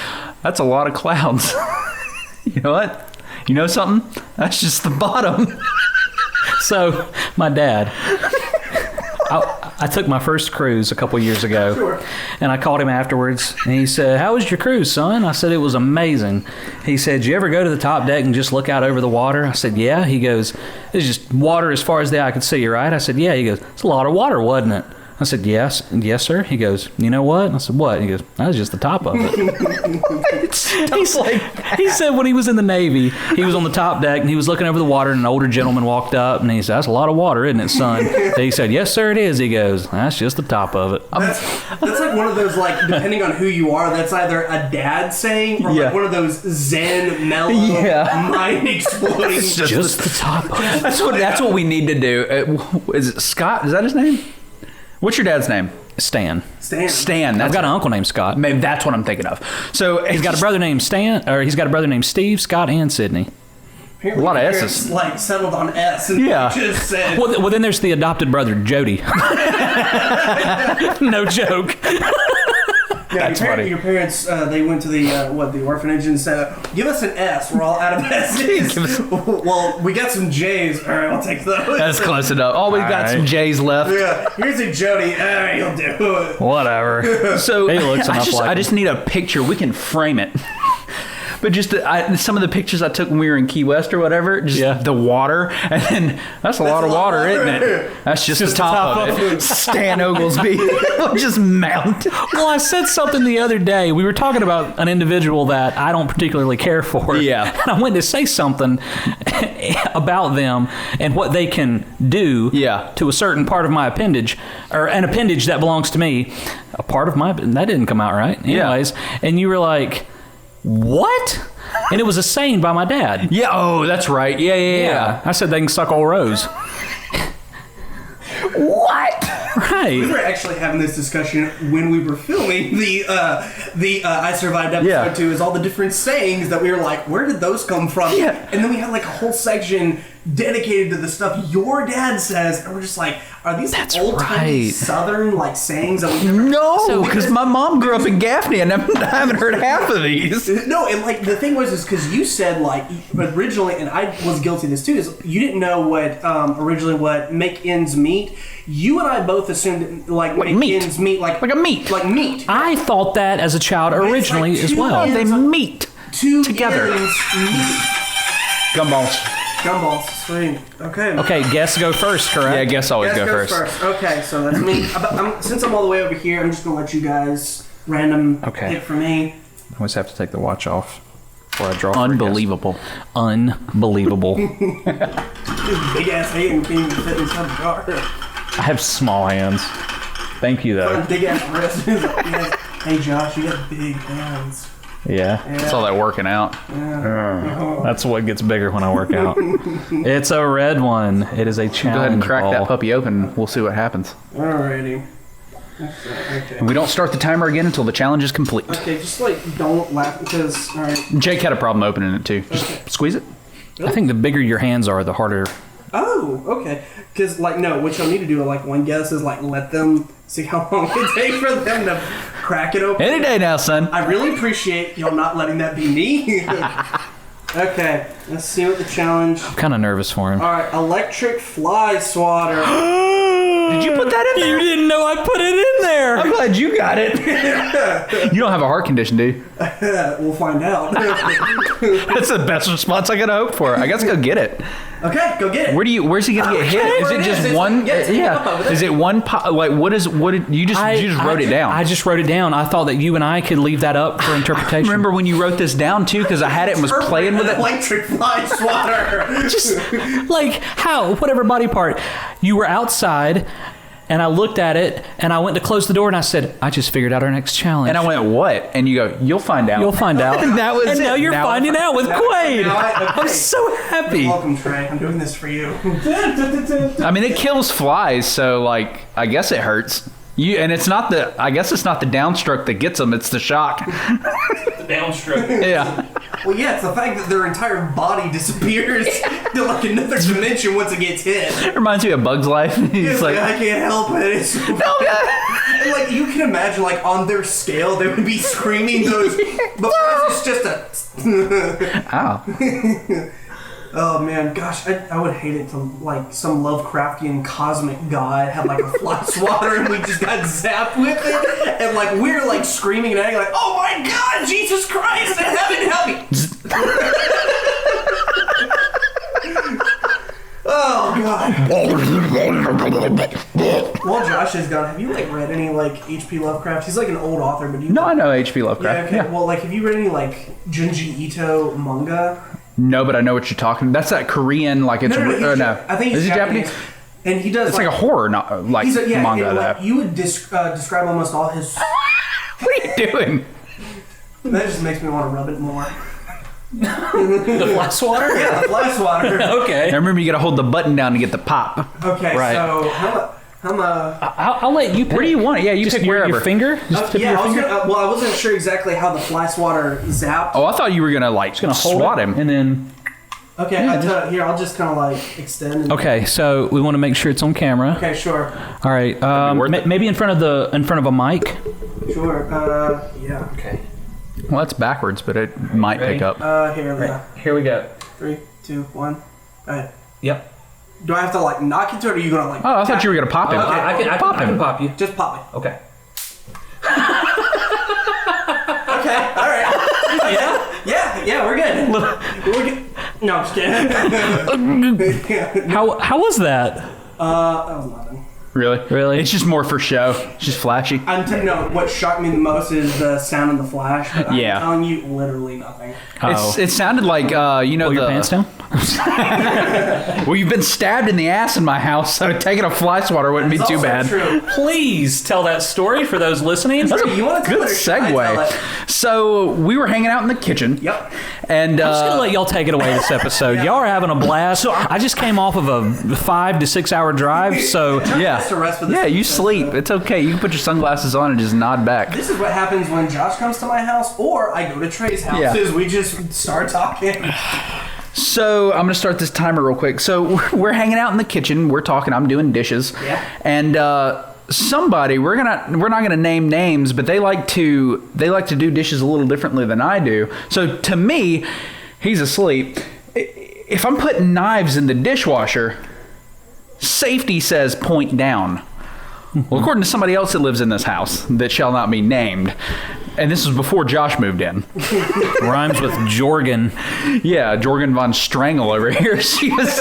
"That's a lot of clouds." You know what? You know something? That's just the bottom. So my dad. I took my first cruise a couple years ago, Sure. and I called him afterwards, and he said, "How was your cruise, son?" I said, "It was amazing." He said, "Did you ever go to the top deck and just look out over the water?" I said, "Yeah." He goes, "It's just water as far as the eye could see, right?" I said, "Yeah." He goes, "It's a lot of water, wasn't it?" I said, "Yes, sir." He goes, "You know what?" I said, "What?" He goes, "That was just the top of it." He said when he was in the Navy, he was on the top deck and he was looking over the water, and an older gentleman walked up and he said, "That's a lot of water, isn't it, son?" And he said, "Yes, sir, it is." He goes, "That's just the top of it." That's like one of those, like, depending on who you are, that's either a dad saying or Yeah. like one of those Zen, mellow, Yeah. mind exploding. Just the top of it. That's what we need to do. Is it Scott? Is that his name? What's your dad's name? Stan. Stan. I've got an uncle named Scott. Maybe that's what I'm thinking of. So He's got a brother named Stan, or he's got a brother named Steve, Scott, and Sydney. Apparently a lot of your S's. parents, like, settled on S and Yeah. just said, Well, then there's the adopted brother, Jody. No joke. yeah, That's funny. your parents, they went to the orphanage and said, "Give us an S. We're all out of S's." Well, we got some J's. All right, I'll take those. that's close enough. Oh, we've got some J's left. Yeah, here's a Jody. All right, you'll do it. Whatever. So He looks enough like I him. just need a picture. We can frame it. But just some of the pictures I took when we were in Key West or whatever, just Yeah. the water, and then that's a lot of water, isn't it? That's just the top of it. Stan Oglesby, just mount. Well, I said something the other day. We were talking about an individual that I don't particularly care for. Yeah. And I went to say something about them and what they can do Yeah. to a certain part of my appendage, or an appendage that belongs to me. A part of my, that didn't come out right. Yeah. Anyways, and you were like, "What?" And it was a saying by my dad. Yeah. Oh, that's right. Yeah. I said they can suck old Rose. What? Right. We were actually having this discussion when we were filming the I Survived episode Yeah. 2, is all the different sayings that we were like, where did those come from? Yeah. And then we had like a whole section dedicated to the stuff your dad says, and we're just like, are these That's old timey right. Southern like sayings that we never No, because my mom grew up in Gaffney, and I haven't heard half of these. No, and like the thing was, is because you said like, but originally, and I was guilty of this too, is you didn't know what originally what make ends meet. You and I both assumed like make meat. ends meet like Like a meat. like meat. I thought that as a child originally like as two well. ends. They meet Two together. ends meet. Gumballs. Gumballs, sweet. Okay. Okay, guests go first, correct? Yeah, I guess always Guess go goes first. Okay, so that's me. Since I'm all the way over here, I'm just gonna let you guys random Okay. pick for me. I always have to take the watch off before I draw. for a Unbelievable. guess. Unbelievable. Big ass hand can't even fit inside the jar. I have small hands. Thank you, though. Big ass wrist. Yes. Hey Josh, you got big hands. Yeah. That's all that working out. That's what gets bigger when I work out. It's a red one. It is a challenge Go ahead and crack ball. that puppy open. We'll see what happens. Alrighty. Okay. And we don't start the timer again until the challenge is complete. Okay, just like don't laugh because alright. Jake had a problem opening it too. Just squeeze it. I think the bigger your hands are, the harder. Oh, okay. Because like no, what you'll need to do like one guess is like let them see how long it takes for them to crack it open. Any day now, son. I really appreciate y'all not letting that be me. Okay, let's see what the challenge. I'm kind of nervous for him. All right, electric fly swatter. Did you put that in You there? didn't know I put it in there. I'm glad you got it. You don't have a heart condition, do you? We'll find out. That's the best response I could have hoped for. I guess go get it. Okay, go get it. Where's he gonna get hit? Is Where it it just is. It's one? like- yeah, it's up Yeah. over there. Is it one? Like what did you just wrote it down? I just wrote it down. I thought that you and I could leave that up for interpretation. remember when you wrote this down too, because I had it and was playing with it. Electric fly swatter. Just like how, whatever body part. You were outside, and I looked at it, and I went to close the door, and I said, I just figured out our next challenge. And I went, what? And you go, you'll find out. You'll find out. And that was and it. now you're Now finding out with Quaid. okay. I'm so happy. Welcome, Trey. I'm doing this for you. I mean, it kills flies, so like, I guess it hurts. And it's not I guess it's not the downstroke that gets them, it's the shock. The downstroke. Yeah. Well, yeah, it's the fact that their entire body disappears to like another dimension once it gets hit. It reminds me of Bug's Life. He's It's like, like, I can't help it. It's so and like you can imagine, like on their scale, they would be screaming those. But for us, it's just a. ow. Oh man, gosh, I would hate it to like some Lovecraftian cosmic god had like a fly swatter and we just got zapped with it, and like we're like screaming and acting like, oh my God, Jesus Christ in heaven, help me! Oh God. Well, Josh is gone. Have you like read any like H.P. Lovecraft? He's like an old author, but No, I know H.P. Lovecraft. Yeah, okay. Well, like, have you read any like Junji Ito manga? No, but I know what you're talking. That's that Korean, like it's No. I think he's Japanese. And he does. It's like a horror, not like manga. And, that you would describe almost all his. What are you doing? That just makes me want to rub it more. The fly swatter? Yeah, the fly swatter. Okay. Now remember, you got to hold the button down to get the pop. Okay, Right. so I'll let you pick. Where do you want it? Yeah, you Just pick your wherever. finger? Just tip your finger? I wasn't sure exactly how the fly swatter zapped. Oh, I thought you were gonna like Gonna hold swat it, him. and then. Okay, here, I'll just kind of like extend. And, Okay, so we want to make sure it's on camera. Okay, sure. All right. Maybe in front of a mic. Sure. Yeah. Okay. Well, that's backwards, but it might Ready? pick up. Here we go. 3, 2, 1. Alright. Yep. Do I have to like knock into it, or are you gonna like? Oh, I thought you were gonna pop him. Okay. I can pop you. Just pop me. Okay. Okay. All right. Yeah. We're good. We're good. No, I'm just kidding. How was that? That was nothing. Really? It's just more for show. It's just flashy. No, what shocked me the most is the sound of the flash. But Yeah. I'm telling you, literally nothing. It sounded like Pull your pants down? Well, you've been stabbed in the ass in my house, so taking a fly swatter wouldn't be It's too also bad. True. Please tell that story for those listening. That's a You want to good segue. So we were hanging out in the kitchen. Yep. And I'm just gonna let y'all take it away this episode. Y'all are having a blast. So I just came off of a 5 to 6 hour drive, so yeah, to rest for this yeah, you episode. sleep. It's okay. You can put your sunglasses on and just nod back. This is what happens when Josh comes to my house, or I go to Trey's house. Yeah. Is we just start talking. So I'm gonna start this timer real quick. So we're hanging out in the kitchen. We're talking. I'm doing dishes. Yeah. And somebody we're not gonna name names, but they like to do dishes a little differently than I do. So to me, he's asleep. If I'm putting knives in the dishwasher, safety says point down. Well, according to somebody else that lives in this house that shall not be named, and this was before Josh moved in. rhymes with Jorgen. Yeah, Jorgen von Strangle over here. She was.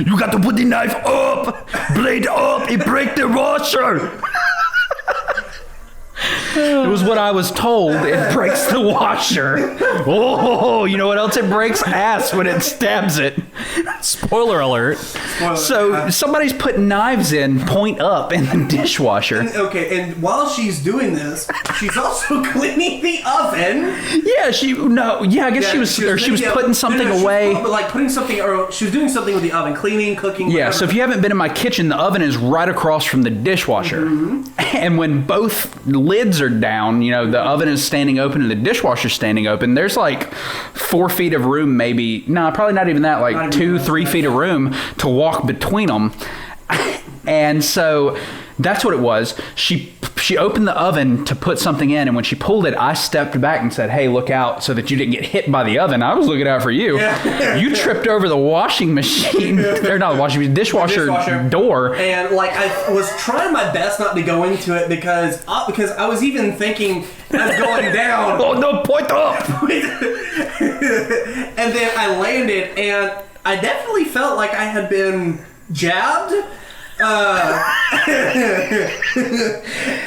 You got to put the knife up, blade up, it break the washer. It was what I was told. It breaks the washer. Oh, you know what else it breaks? Ass when it stabs it. Spoiler alert. So somebody's putting knives in, point up, in the dishwasher. Okay, and while she's doing this, she's also cleaning the oven. Yeah, I guess she was putting something away. Putting something, or she was doing something with the oven, cleaning, cooking. Yeah, whatever. so if you haven't been in my kitchen, the oven is right across from the dishwasher. And when both lids are down, the oven is standing open and the dishwasher's standing open, there's like 4 feet of room, maybe. No, probably not even that, like 2-3 feet of room to walk between them. And so that's what it was. She opened the oven to put something in, and when she pulled it, I stepped back and said, "Hey, look out so that you didn't get hit by the oven." I was looking out for you. Yeah. You tripped over the washing machine, or not the washing machine, dishwasher door. And I was trying my best not to go into it because I was even thinking as going down. Oh no, point up! And then I landed, and I definitely felt like I had been jabbed.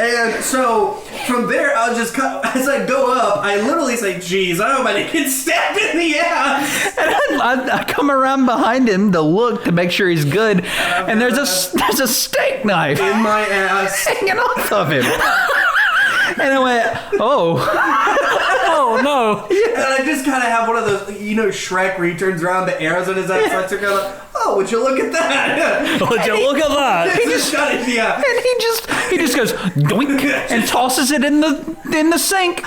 And so from there, I'll just as I go up, I literally say, "Geez, I hope I didn't get stabbed in the ass." And I come around behind him to look to make sure he's good, and there's a steak knife In my ass. hanging off of him. And I went, Oh no. And I just kind of have one of those, Shrek where he turns around, the arrows in his ass. So I took out like, "Oh, would you look at that?" Would you look at that? He just shot it, yeah. and he just goes doink and tosses it in the sink.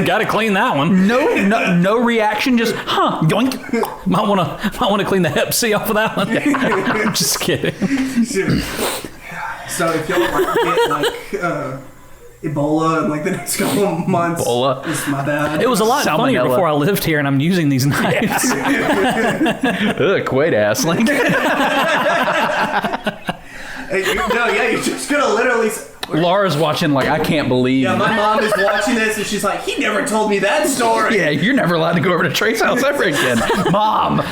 Got to clean that one. No reaction, just doink. Might want to clean the Hep C off of that one. I'm just kidding. So if y'all Ebola in like the next couple of months. Ebola. It's my bad. It was a lot funnier Salmonella. before I lived here, and I'm using these knives. Ugh, Quaid ass. Like, You're just gonna literally. Laura's watching like, I can't believe. Yeah, my mom is watching this and she's like, he never told me that story. Yeah, you're never allowed to go over to Trey's house ever again. Ma,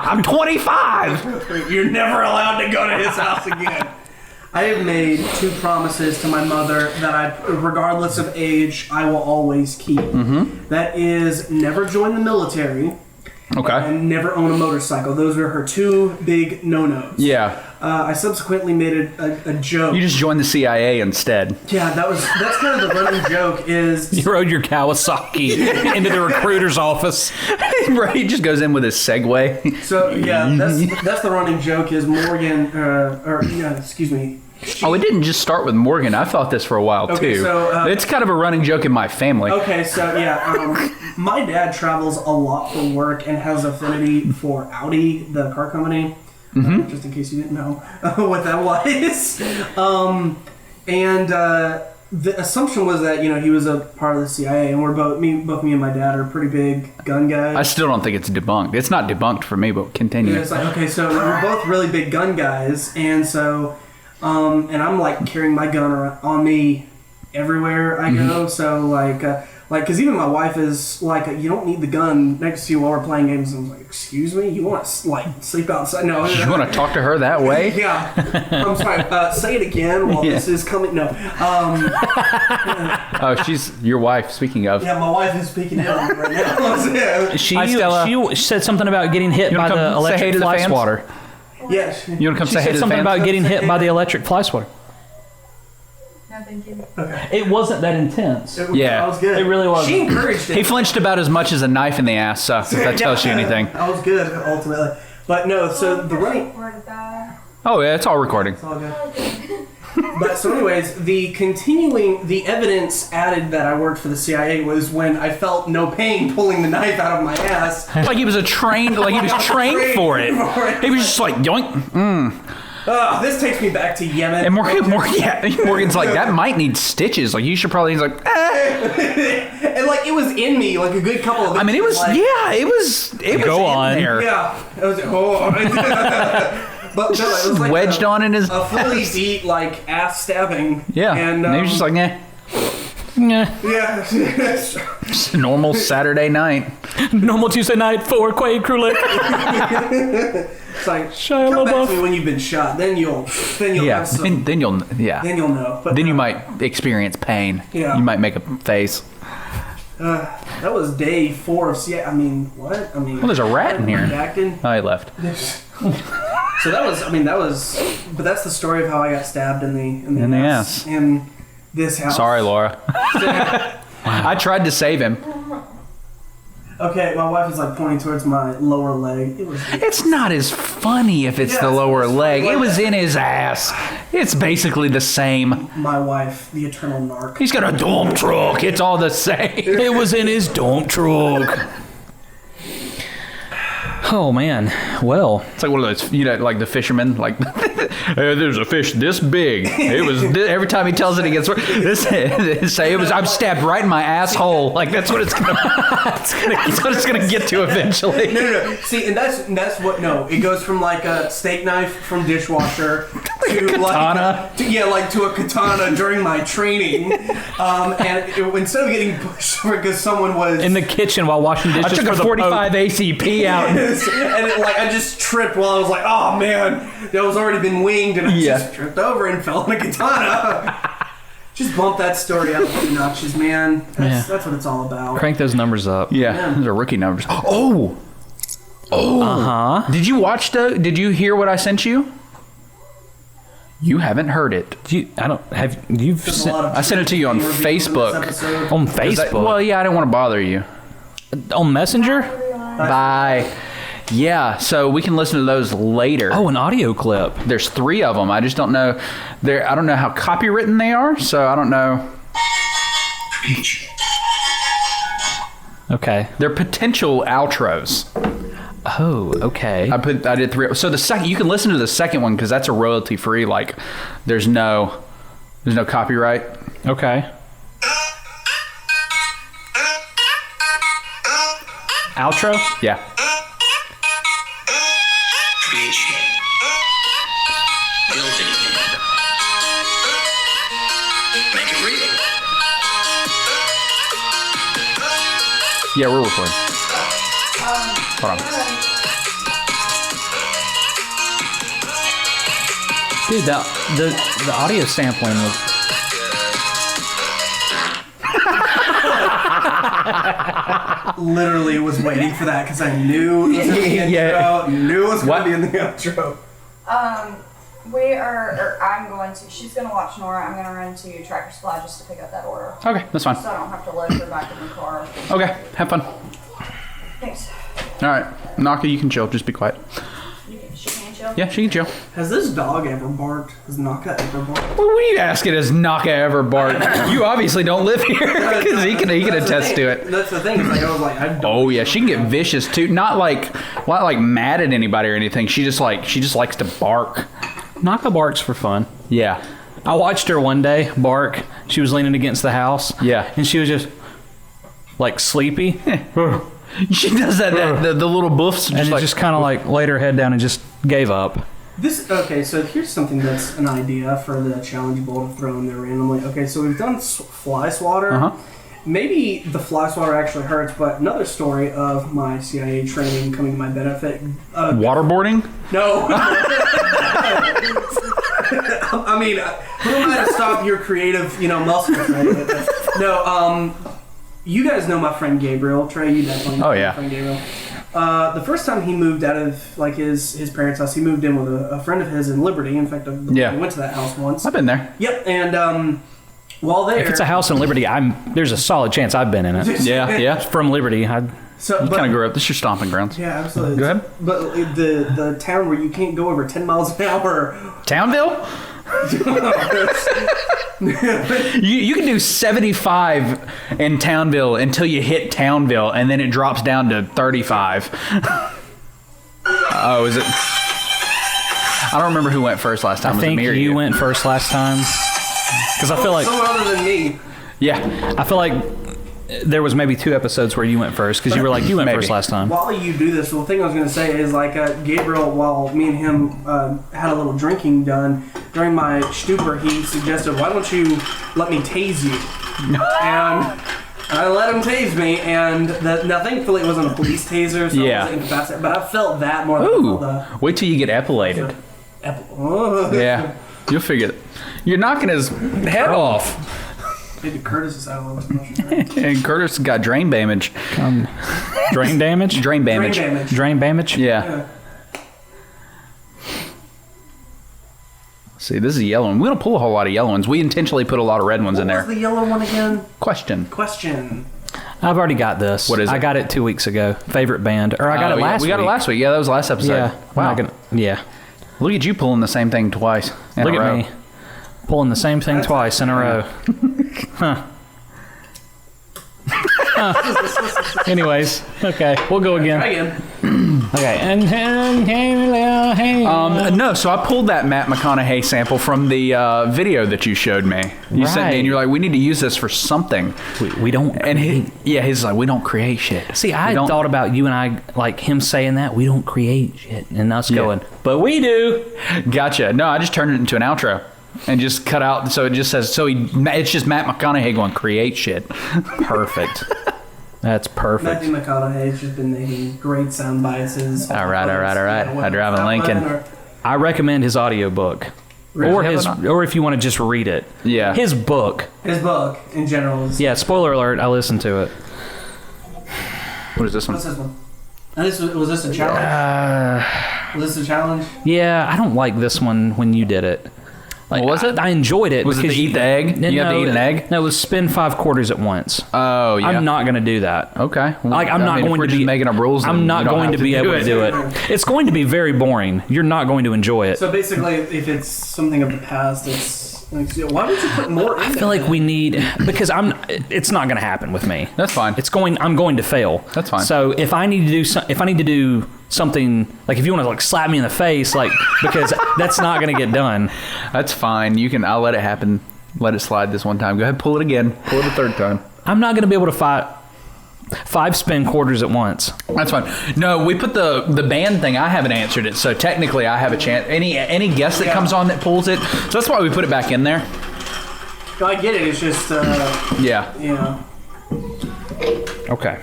I'm 25. You're never allowed to go to his house again. I have made 2 promises to my mother that regardless of age, I will always keep. Mm-hmm. That is never join the military. Okay. And never own a motorcycle. Those are her 2 big no-nos. Yeah. I subsequently made a joke. You just joined the CIA instead. Yeah, that's kind of the running joke is... You rode your Kawasaki into the recruiter's office. Right, he just goes in with his Segway. So, yeah, that's the running joke is Morgan, excuse me. Oh, it didn't just start with Morgan. I thought this for a while, Okay, too. so, it's kind of a running joke in my family. Okay, so, yeah, my dad travels a lot for work and has affinity for Audi, the car company. Just in case you didn't know what that was. The assumption was that, he was a part of the CIA, and both me and my dad are pretty big gun guys. I still don't think it's debunked. It's not debunked for me, but continue. It's like, okay, so we're both really big gun guys, and so, and I'm like carrying my gun on me everywhere I go, so like, because even my wife is like, you don't need the gun next to you while we're playing games. And I'm like, excuse me? You want to, like, sleep outside? No. You want to talk to her that way? Yeah. I'm sorry. Say it again while this is coming. No. Oh, she's your wife, speaking of. Yeah, my wife is speaking out right now. She Hi, Stella. she said something about getting hit by the electric fly swatter. Yeah. You want to come She say hey said to the something fans? about getting hit by the electric fly swatter. No, thank you. It wasn't that intense. Yeah. That was good. It really wasn't. She encouraged it. He flinched about as much as a knife in the ass, so if that tells you anything. That was good, ultimately. But no, so the running... Oh, yeah, it's all recording. It's all good. But so anyways, the evidence added that I worked for the CIA was when I felt no pain pulling the knife out of my ass. Like he was trained for it. He was just like, yoink. This takes me back to Yemen. And Morgan's like, that might need stitches. Like, you should probably, he's like, And like, it was in me like a good couple of I mean, it was, like, it was Go on. in there. Yeah. It was, but no, it was like Wedged on in his a fully beat, like, ass stabbing. Yeah. And he was just like, nah. yeah. Just a normal Saturday night. Normal Tuesday night for Quaid Krulic. It's like, Shia come back LaBeouf. to me when you've been shot. Then you'll Yeah. have some, Then you'll, then you'll know. But Then you might experience pain. Yeah. You might make a face. that was day 4 of CIA. I mean, what? I mean, Well, there's a rat in here. redacted. Oh, he left. So that was, but that's the story of how I got stabbed in the ass. in this house. Sorry, Laura. I tried to save him. Okay, my wife is like pointing towards my lower leg. It's not as funny if it's Yeah, the it's lower funny leg. like It was that. in his ass. It's basically the same. My wife, the eternal narc. He's got a dump truck. It's all the same. It was in his dump truck. Oh man, well, It's like one of those, like the fishermen, like, hey, there's a fish this big. It was every time he tells it, he gets say it was. I'm stabbed right in my asshole. Like that's what it's gonna. That's what it's gonna get to eventually. No. See, and that's what. No, it goes from like a steak knife from dishwasher to katana. to a katana during my training. Instead of getting pushed over because someone was in the kitchen while washing dishes I took for a the 45 ACP out. I just tripped while I was like, oh man, that was already been winged, and I just tripped over and fell in a katana. Just bump that story up a few notches, man. That's what it's all about. Crank those numbers up. Yeah, those are rookie numbers. Oh. Uh-huh. Did you hear what I sent you? You haven't heard it. I sent it to you on Facebook. On Facebook? Well, yeah, I didn't want to bother you. On Messenger? Bye. Yeah, so we can listen to those later. Oh, an audio clip. There's 3 of them. I just don't know. I don't know how copywritten they are, so I don't know. Okay. They're potential outros. Oh, okay. I did 3. So the second, you can listen to the second one because that's a royalty free. Like, there's no copyright. Okay. Outro? Yeah. Creation. Building. Make it real. Yeah, we're recording. Hold on. Dude, the audio sampling was... Literally was waiting for that because I knew it was in the intro. Yeah. Knew it was What? going to be in the outro. I'm going to, she's going to watch Nora. I'm going to run to Tractor Supply just to pick up that order. Okay, that's fine. So I don't have to load her back in the car. Okay, have fun. Thanks. All right, Naka, you can chill. Just be quiet. She can chill? Yeah, she can chill. Has this dog ever barked? Has Naka ever barked? What are you asking? Has Naka ever barked? You obviously don't live here because he can attest to it. That's the thing. Is like, I was like, I don't. Oh yeah, she can get vicious too. Not like mad at anybody or anything. She just likes to bark. Naka barks for fun. Yeah. I watched her one day bark. She was leaning against the house. Yeah. And she was just like sleepy. She does that. The little boofs. And it just kind of like laid her head down and just gave up. Okay, so here's something that's an idea for the challenge bowl to throw in there randomly. Okay, so we've done fly swatter. Uh-huh. Maybe the fly swatter actually hurts, but another story of my CIA training coming to my benefit. Waterboarding? No. I mean, who am I to stop your creative, muscles, right? No, you guys know my friend Gabriel. Trey, you definitely know my friend Gabriel. The first time he moved out of like his parents' house, he moved in with a friend of his in Liberty. In fact, I went to that house once. I've been there. Yep, and while there, If it's a house in Liberty, there's a solid chance I've been in it. Yeah. From Liberty. You kind of grew up. This is your stomping grounds. Yeah, absolutely. Go ahead. But the town where you can't go over 10 miles an hour. Townville? You can do 75 in Townville until you hit Townville, and then it drops down to 35. Oh, is it? I don't remember who went first last time. I think you went first last time. Because I feel like... Someone other than me. Yeah. I feel like there was maybe 2 episodes where you went first, because you were like, you went Maybe. first last time. While you do this, the thing I was going to say is like Gabriel, while me and him had a little drinking done, during my stupor, he suggested, why don't you let me tase you? And I let him tase me, and now thankfully it wasn't a police taser, so I wasn't incapacitated, but I felt that more than I felt the... Wait till you get epilated. Yeah. You'll figure it. You're knocking his head off. Maybe Curtis is out of the And Curtis got drain damage. Drain damage? Drain damage. Drain damage? Yeah. See, this is a yellow one. We don't pull a whole lot of yellow ones. We intentionally put a lot of red ones in there. What was the yellow one again? Question. I've already got this. What is it? I got it 2 weeks ago. Favorite band. Or I got it last week. We got it last week. Yeah, that was the last episode. Yeah. Wow. Yeah. Look at you pulling the same thing twice in Look a row. at me. Pulling the same thing twice in a row. Huh. Anyways, okay, we'll go again. Try again. Okay, No, so I pulled that Matt McConaughey sample from the video that you showed me. You sent me, and you're like, "We need to use this for something." we don't. And he's like, "We don't create shit." See, I thought about you and I, like him saying that we don't create shit, and us going, but we do. Gotcha. No, I just turned it into an outro and just cut out. So it just says, it's just Matt McConaughey going, "Create shit." Perfect. That's perfect. Matthew McConaughey's just been making great sound biases. All right. I drive in Lincoln. I recommend his audiobook. Or if you want to just read it. Yeah. His book. His book, in general. Yeah, spoiler alert, I listened to it. What is this one? What's this one? And was this a challenge? Was this a challenge? Yeah, I don't like this one when you did it. Like, What was it? I enjoyed it. Was it because to eat the egg? You have to eat an egg? No, it was spend 5 quarters at once. Oh, yeah. I'm not going to do that. Okay. Well, Like, I'm not if going we're to just be making up rules. I'm then not we don't going have to be able to do it. It's going to be very boring. You're not going to enjoy it. So basically, if it's something of the past, it's like, why would you put more in I feel like we need, because it's not going to happen with me. That's fine. I'm going to fail. That's fine. So if I need to do something, like if you want to like slap me in the face, like, because that's not going to get done. That's fine. I'll let it happen. let it slide this one time. Go ahead, pull it again. Pull it a third time. I'm not going to be able to five spin quarters at once. That's fine. No, we put the band thing. I haven't answered it, so technically I have a chance. Any guest that comes on that pulls it. So that's why we put it back in there. No, I get it. It's just, Yeah. you know. Okay.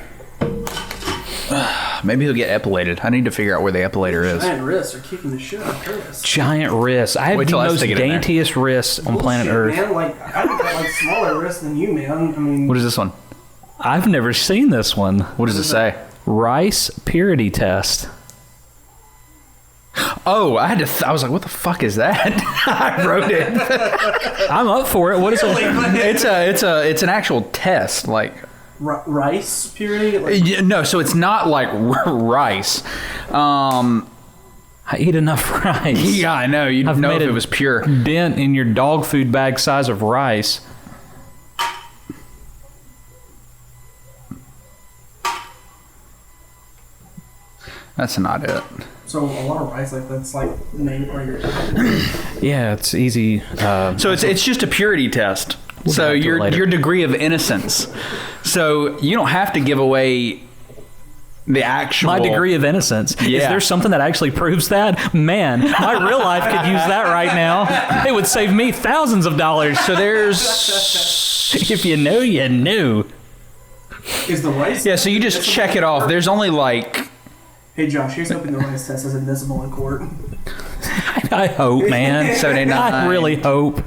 Maybe he'll get epilated. I need to figure out where the epilator is. Giant wrists are kicking the shit out of Curtis. Giant wrists. I have Wait the till I most stick it in there. daintiest wrists on planet Earth. Man, like, I've got like smaller wrists than you, man. I mean, What is this one? I've never seen this one. What does it say? Rice purity test. Oh, I was like, what the fuck is that? I wrote it. I'm up for it. What is it? It's an actual test, like. rice purity? Like, Yeah, no, so it's not like rice. I eat enough rice. Yeah, I know. You'd I've know made if a it was pure. dent in your dog food bag size of rice. That's not it. so a lot of rice, like, that's like name or your Yeah, it's easy. So it's just a purity test. We'll So get back to it later. your degree of innocence. So you don't have to give away the actual. My degree of innocence. Is Yeah. there something that actually proves that? Man, my real life could use that right now. It would save me thousands of dollars. So there's. If you know, you knew. is the rice. Yeah, so you just check it off. There's only like. Hey Josh, here's hoping the rice test is invisible in court. I hope, man. 79. I really hope.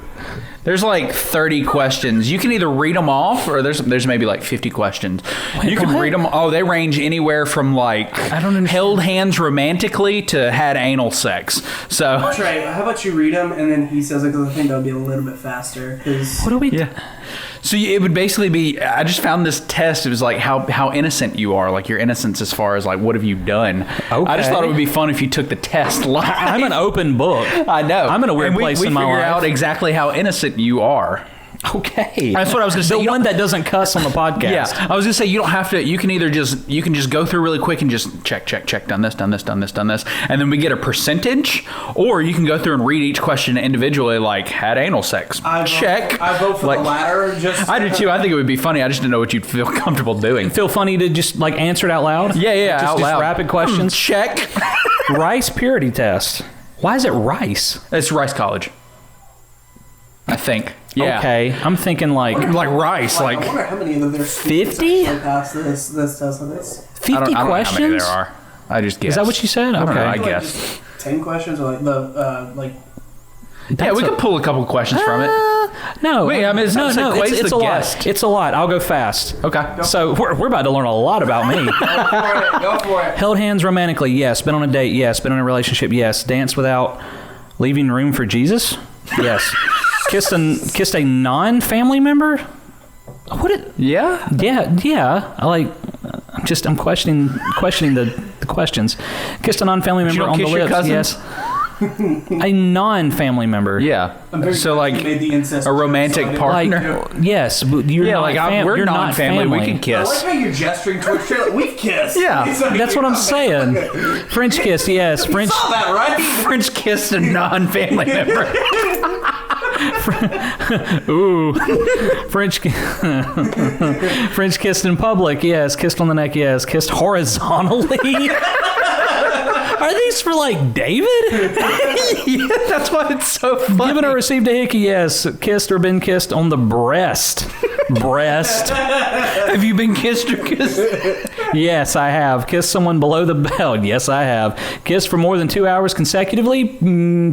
There's like 30 questions. You can either read them off, or there's maybe like 50 questions. You can what? read them. Oh, they range anywhere from like I don't understand. held hands romantically to had anal sex. So Trey, how about you read them and then he says it because I think that'll be a little bit faster. Because What do we? yeah. So it would basically be. I just found this test. It was like how innocent you are, like your innocence as far as like what have you done. I just thought it would be fun if you took the test live. I'm an open book. I know. I'm in a weird And place we in my figure life. out exactly how innocent you are. Okay. That's what I was going to say. The You one don't- that doesn't cuss on the podcast. Yeah, I was gonna say you don't have to. You can either just go through really quick and just check, done this, and then we get a percentage, or you can go through and read each question individually, like had anal sex. Check. I vote for Like, the latter. Just I do too. I think it would be funny. I just didn't know what you'd feel comfortable doing. Feel funny to just like answer it out loud? Yeah, Just, out just loud. rapid questions. Check. Rice purity test. Why is it rice? It's Rice College, I think. Yeah. Okay. I'm thinking like Like rice. I Like wonder how many of their 50? pass this test with this. 50 I don't know how many questions. there are. I just guess. Is that what you said? I don't know, Okay. I Like, guess. just 10 questions or like the like. Yeah, we could pull a couple questions from it. No. Wait, I mean, it's not no, so Quaid's it's the a guest. lot. It's a lot. I'll go fast. Okay. So we're about to learn a lot about me. Go for it. Held hands romantically, yes. Been on a date, yes. Been in a relationship, yes. Danced without leaving room for Jesus, yes. Kissed a non-family member. What? Yeah. Yeah. I'm questioning the questions. Kissed a non-family member don't on the kiss your lips, cousins? yes. A non-family member. Yeah. I'm very So glad like you made the incest a romantic joke, so Like, I partner. yes, but you're Yeah, not like we're we're not non-family. We can I kiss. like how you're gesturing towards Trey. Like, we've kissed. Yeah, It's like- That's what I'm saying. French kiss, yes. You French. saw that, right? French kissed a non-family member. Ooh, French kissed in public, yes. Kissed on the neck, yes. Kissed horizontally. Are these for like David? Yeah, that's why it's so funny. Given or received a hickey, yes. Kissed or been kissed on the breast. Breast. Have you been kissed or kissed? Yes, I have. Kissed someone below the belt. Yes, I have. Kissed for more than 2 hours consecutively?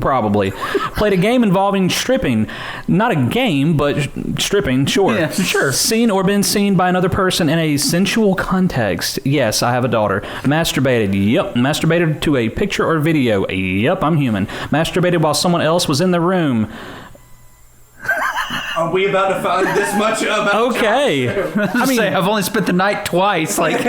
Probably. Played a game involving stripping. Not a game, but stripping, sure. Yeah, sure. Seen or been seen by another person in a sensual context? Yes, I have a daughter. Masturbated? Yep. Masturbated to a picture or video? Yep, I'm human. Masturbated while someone else was in the room? Are we about to find this much about Okay. I mean, I've only spent the night twice. Like,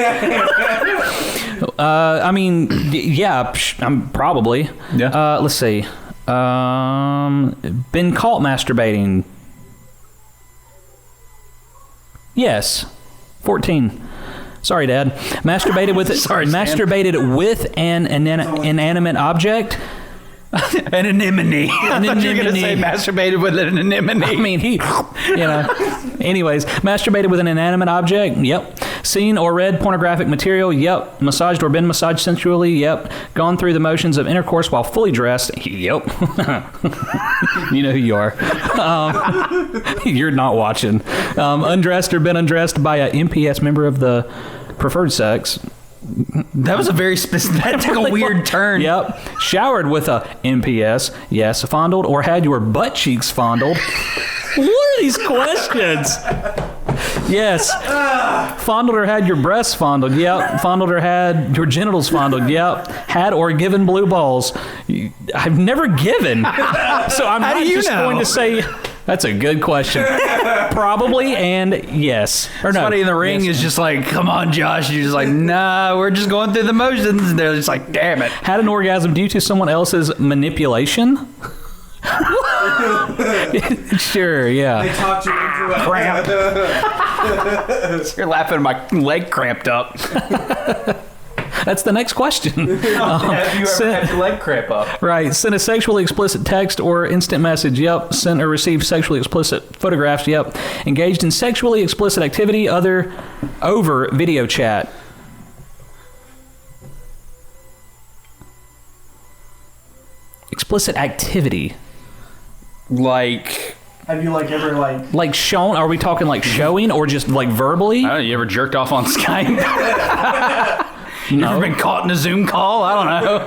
I mean, yeah, I'm probably. Yeah. Let's see. Been caught masturbating. Yes. 14. Sorry, Dad. Masturbated with Sorry, Stan. masturbated with an inanimate object. An anemone. I thought you were going to say masturbated with an anemone. I mean, Anyways, masturbated with an inanimate object? Yep. Seen or read pornographic material? Yep. Massaged or been massaged sensually? Yep. Gone through the motions of intercourse while fully dressed? Yep. You know who you are. You're not watching. Undressed or been undressed by an MPS member of the preferred sex? That was a very specific. That took a weird turn. Yep. Showered with a MPS? Yes. Fondled or had your butt cheeks fondled? What are these questions? Yes. Fondled or had your breasts fondled? Yep. Fondled or had your genitals fondled? Yep. Had or given blue balls? I've never given. So I'm not just going to say... That's a good question. Probably and yes. Or no. Somebody in the ring is just like, come on, Josh. You're just like, nah, we're just going through the motions. And they're just like, damn it. Had an orgasm due to someone else's manipulation? Sure, yeah. They talked you into a cramp. You're laughing, my leg cramped up. That's the next question. Have you ever had your leg cramp up? Right. Sent a sexually explicit text or instant message? Yep. Sent or received sexually explicit photographs? Yep. Engaged in sexually explicit activity over video chat? Explicit activity. Like... Have you ever Like shown? Are we talking like showing or just like verbally? I don't know, you ever jerked off on Skype? You ever been caught in a Zoom call? I don't know.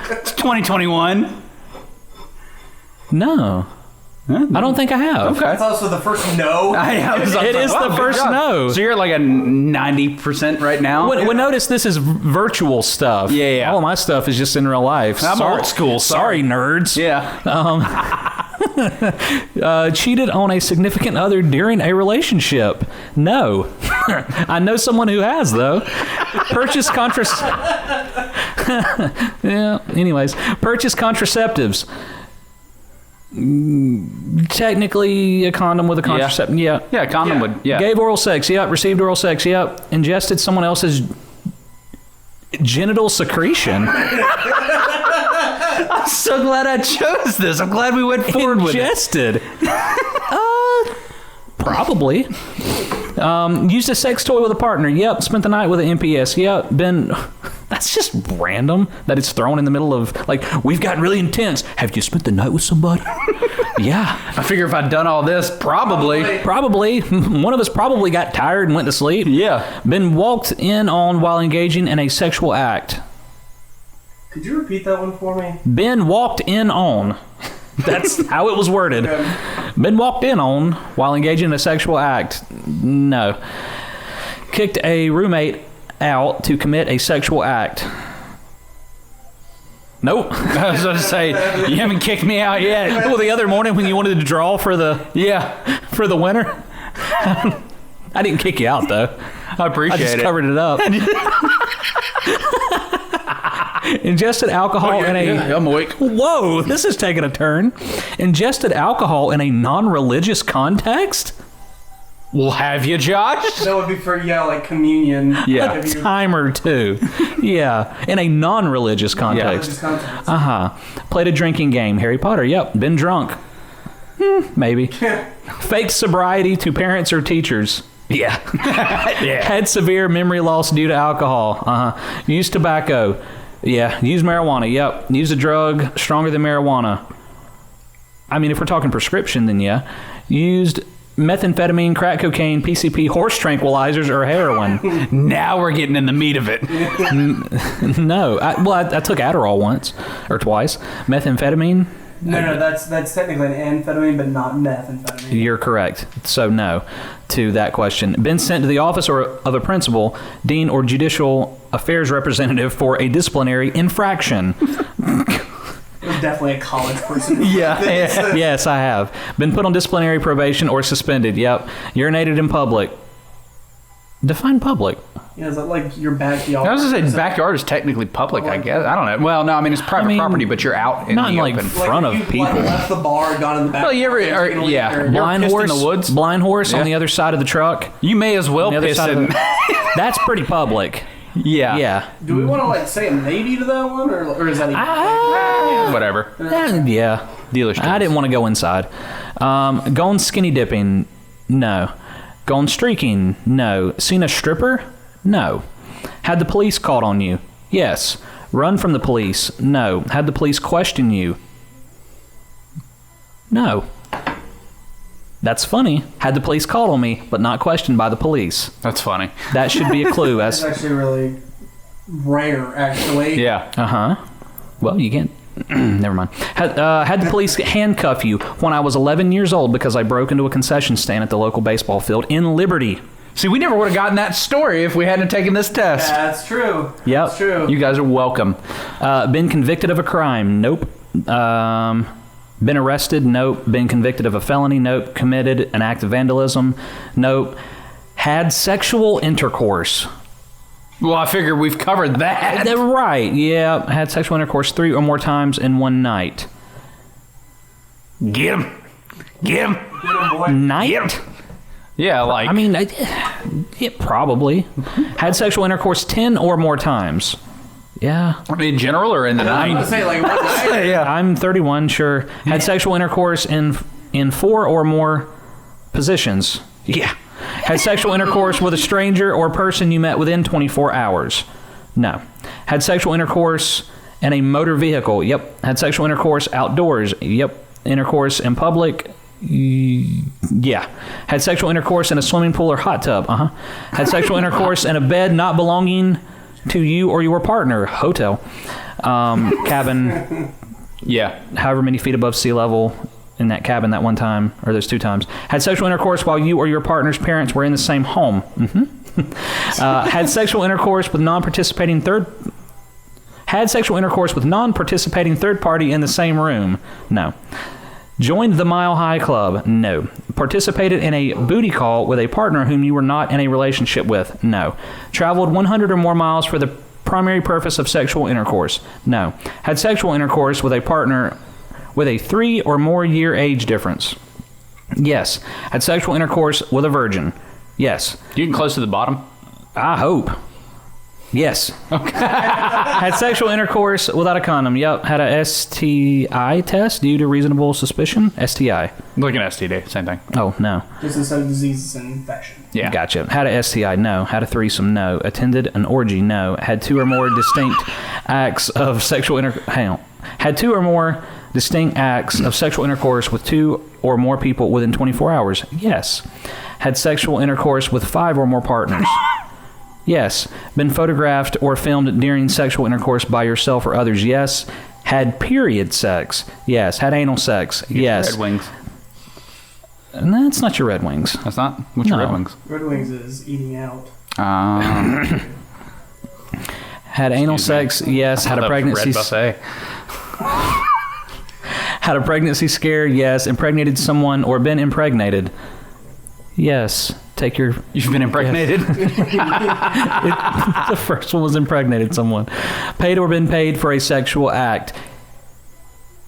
It's 2021. No. I don't think I have. Okay. That's also the first no. It is the first no. So you're like a 90% right now? Well, notice this is virtual stuff. Yeah. All of my stuff is just in real life. I'm old school. Sorry, nerds. Yeah. Cheated on a significant other during a relationship? No. I know someone who has, though. Purchased yeah, anyways. Purchased contraceptives. Technically a condom with a contraceptive. Yeah. Yeah, a condom would. Yeah. Gave oral sex. Yep. Received oral sex. Yep. Ingested someone else's genital secretion. I'm so glad I chose this. I'm glad we went forward with it. Ingested. Probably. Used a sex toy with a partner. Yep. Spent the night with an MPS. Yep. Been... That's just random that it's thrown in the middle of, like, we've gotten really intense. Have you spent the night with somebody? Yeah. I figure if I'd done all this, probably. Probably. One of us probably got tired and went to sleep. Yeah. Been walked in on while engaging in a sexual act. Could you repeat that one for me? Been walked in on. That's how it was worded. Okay. Been walked in on while engaging in a sexual act. No. Kicked a roommate out to commit a sexual act. Nope. I was going to say, you haven't kicked me out yet. Well, the other morning when you wanted to draw for the winner, I didn't kick you out though. I appreciate it. I just covered it up. Ingested alcohol in a... I'm awake. Whoa, this is taking a turn. Ingested alcohol in a non-religious context? Well, have you, Josh? That would be for, like communion. Yeah. A time or two. Yeah, in a non-religious context. Uh-huh. Played a drinking game. Harry Potter, yep. Been drunk. Maybe. Faked sobriety to parents or teachers. Yeah. Yeah. Had severe memory loss due to alcohol. Uh-huh. Used tobacco. Yeah. Used marijuana. Yep. Used a drug stronger than marijuana. I mean, if we're talking prescription, then yeah. Used methamphetamine, crack cocaine, PCP, horse tranquilizers, or heroin. Now we're getting in the meat of it. No. I took Adderall once or twice. Methamphetamine? No, that's technically an amphetamine, but not methamphetamine. You're correct. So no to that question. Been sent to the office of a principal, dean, or judicial affairs representative for a disciplinary infraction. Definitely a college person. Yeah. Yes, I have. Been put on disciplinary probation or suspended. Yep. Urinated in public. Define public. Yeah, is that like your backyard? I was going to say backyard is technically public, I guess. I don't know. Well, no, I mean, it's private property, but you're out in not the in open. front of people. Like left the bar, gone in the back. Well, you ever, Blind pissed horse in the woods? Blind horse on the other side of the truck. You may as well On the other piss side in. of the, that's pretty public. Yeah. Yeah. Do we want to like say a maybe to that one, or is that Whatever. Yeah. Dealer's choice. I didn't want to go inside. Gone skinny dipping? No. Gone streaking? No. Seen a stripper? No. Had the police called on you? Yes. Run from the police? No. Had the police question you? No. That's funny. Had the police called on me, but not questioned by the police. That's funny. That should be a clue. That's actually really rare, actually. Yeah. Uh-huh. Well, you can't... Never mind. Had the police handcuff you when I was 11 years old because I broke into a concession stand at the local baseball field in Liberty. See, we never would have gotten that story if we hadn't taken this test. That's true. Yep. That's true. You guys are welcome. Been convicted of a crime? Nope. Been arrested? Nope. Been convicted of a felony? Nope. Committed an act of vandalism? Nope. Had sexual intercourse? Well, I figure we've covered that. Right, yeah. Had sexual intercourse 3 or more times in one night. Get him. Get him. Night? Get him. Yeah, like... I mean, yeah, probably. Had sexual intercourse 10 or more times. Yeah. in general or in the I was night? gonna say like one night. Yeah. I'm 31, sure. Had sexual intercourse in 4 or more positions. Yeah. Had sexual intercourse with a stranger or person you met within 24 hours. No. Had sexual intercourse in a motor vehicle. Yep. Had sexual intercourse outdoors. Yep. Intercourse in public. Yeah. Had sexual intercourse in a swimming pool or hot tub. Had sexual intercourse in a bed not belonging to you or your partner. Hotel. Cabin. Yeah. However many feet above sea level in that cabin that one time, or those 2 times. Had sexual intercourse while you or your partner's parents were in the same home. Had sexual intercourse with non-participating third party in the same room. No. Joined the Mile High Club. No. Participated in a booty call with a partner whom you were not in a relationship with. No. Traveled 100 or more miles for the primary purpose of sexual intercourse. No. Had sexual intercourse with a partner with a 3 or more year age difference. Yes. Had sexual intercourse with a virgin. Yes. You getting close to the bottom? I hope. Yes. Okay. Had sexual intercourse without a condom. Yep. Had a STI test due to reasonable suspicion. STI. Look at STD, same thing. Oh, no. Just instead of disease, it's an infection. Yeah. Gotcha. Had a STI? No. Had a threesome? No. Attended an orgy? No. Had 2 or more distinct acts of sexual Had 2 or more distinct acts of sexual intercourse with 2 or more people within 24 hours? Yes. Had sexual intercourse with 5 or more partners? Yes. Been photographed or filmed during sexual intercourse by yourself or others? Yes. Had period sex? Yes. Had anal sex? Yes. Red Wings. No, that's not your Red Wings. That's not? What's your No. Red Wings? Red Wings is eating out. Had anal sex? Yes. Had a pregnancy? Red buffet. Had a pregnancy scare? Yes. Impregnated someone or been impregnated? Yes. Take your... You've been impregnated? The first one was impregnated someone. Paid or been paid for a sexual act?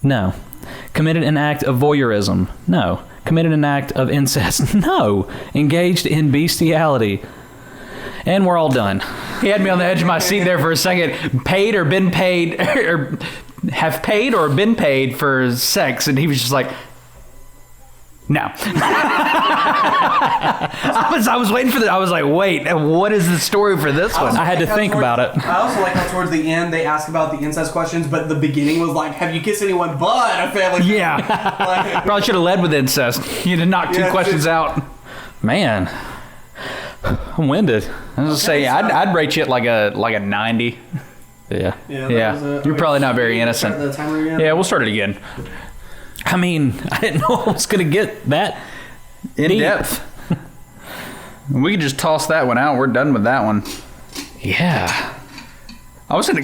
No. Committed an act of voyeurism? No. Committed an act of incest? No. Engaged in bestiality? And we're all done. He had me on the edge of my seat there for a second. Paid or been paid, or have paid or been paid for sex, and he was just like, no. I was waiting for that. I was like, wait, what is the story for this one? I had to think about it. I also like how towards the end they ask about the incest questions, but the beginning was like, have you kissed anyone but a family? Yeah. Like, Probably should have led with incest. You'd have knocked 2 Yeah, questions out. Man. I'm winded. I was gonna say, I'd rate you at like a 90. Yeah. Yeah. You're probably not very innocent. The timer again? Yeah, we'll start it again. I mean, I didn't know I was going to get that In deep. depth. We could just toss that one out. We're done with that one. Yeah. I wasn't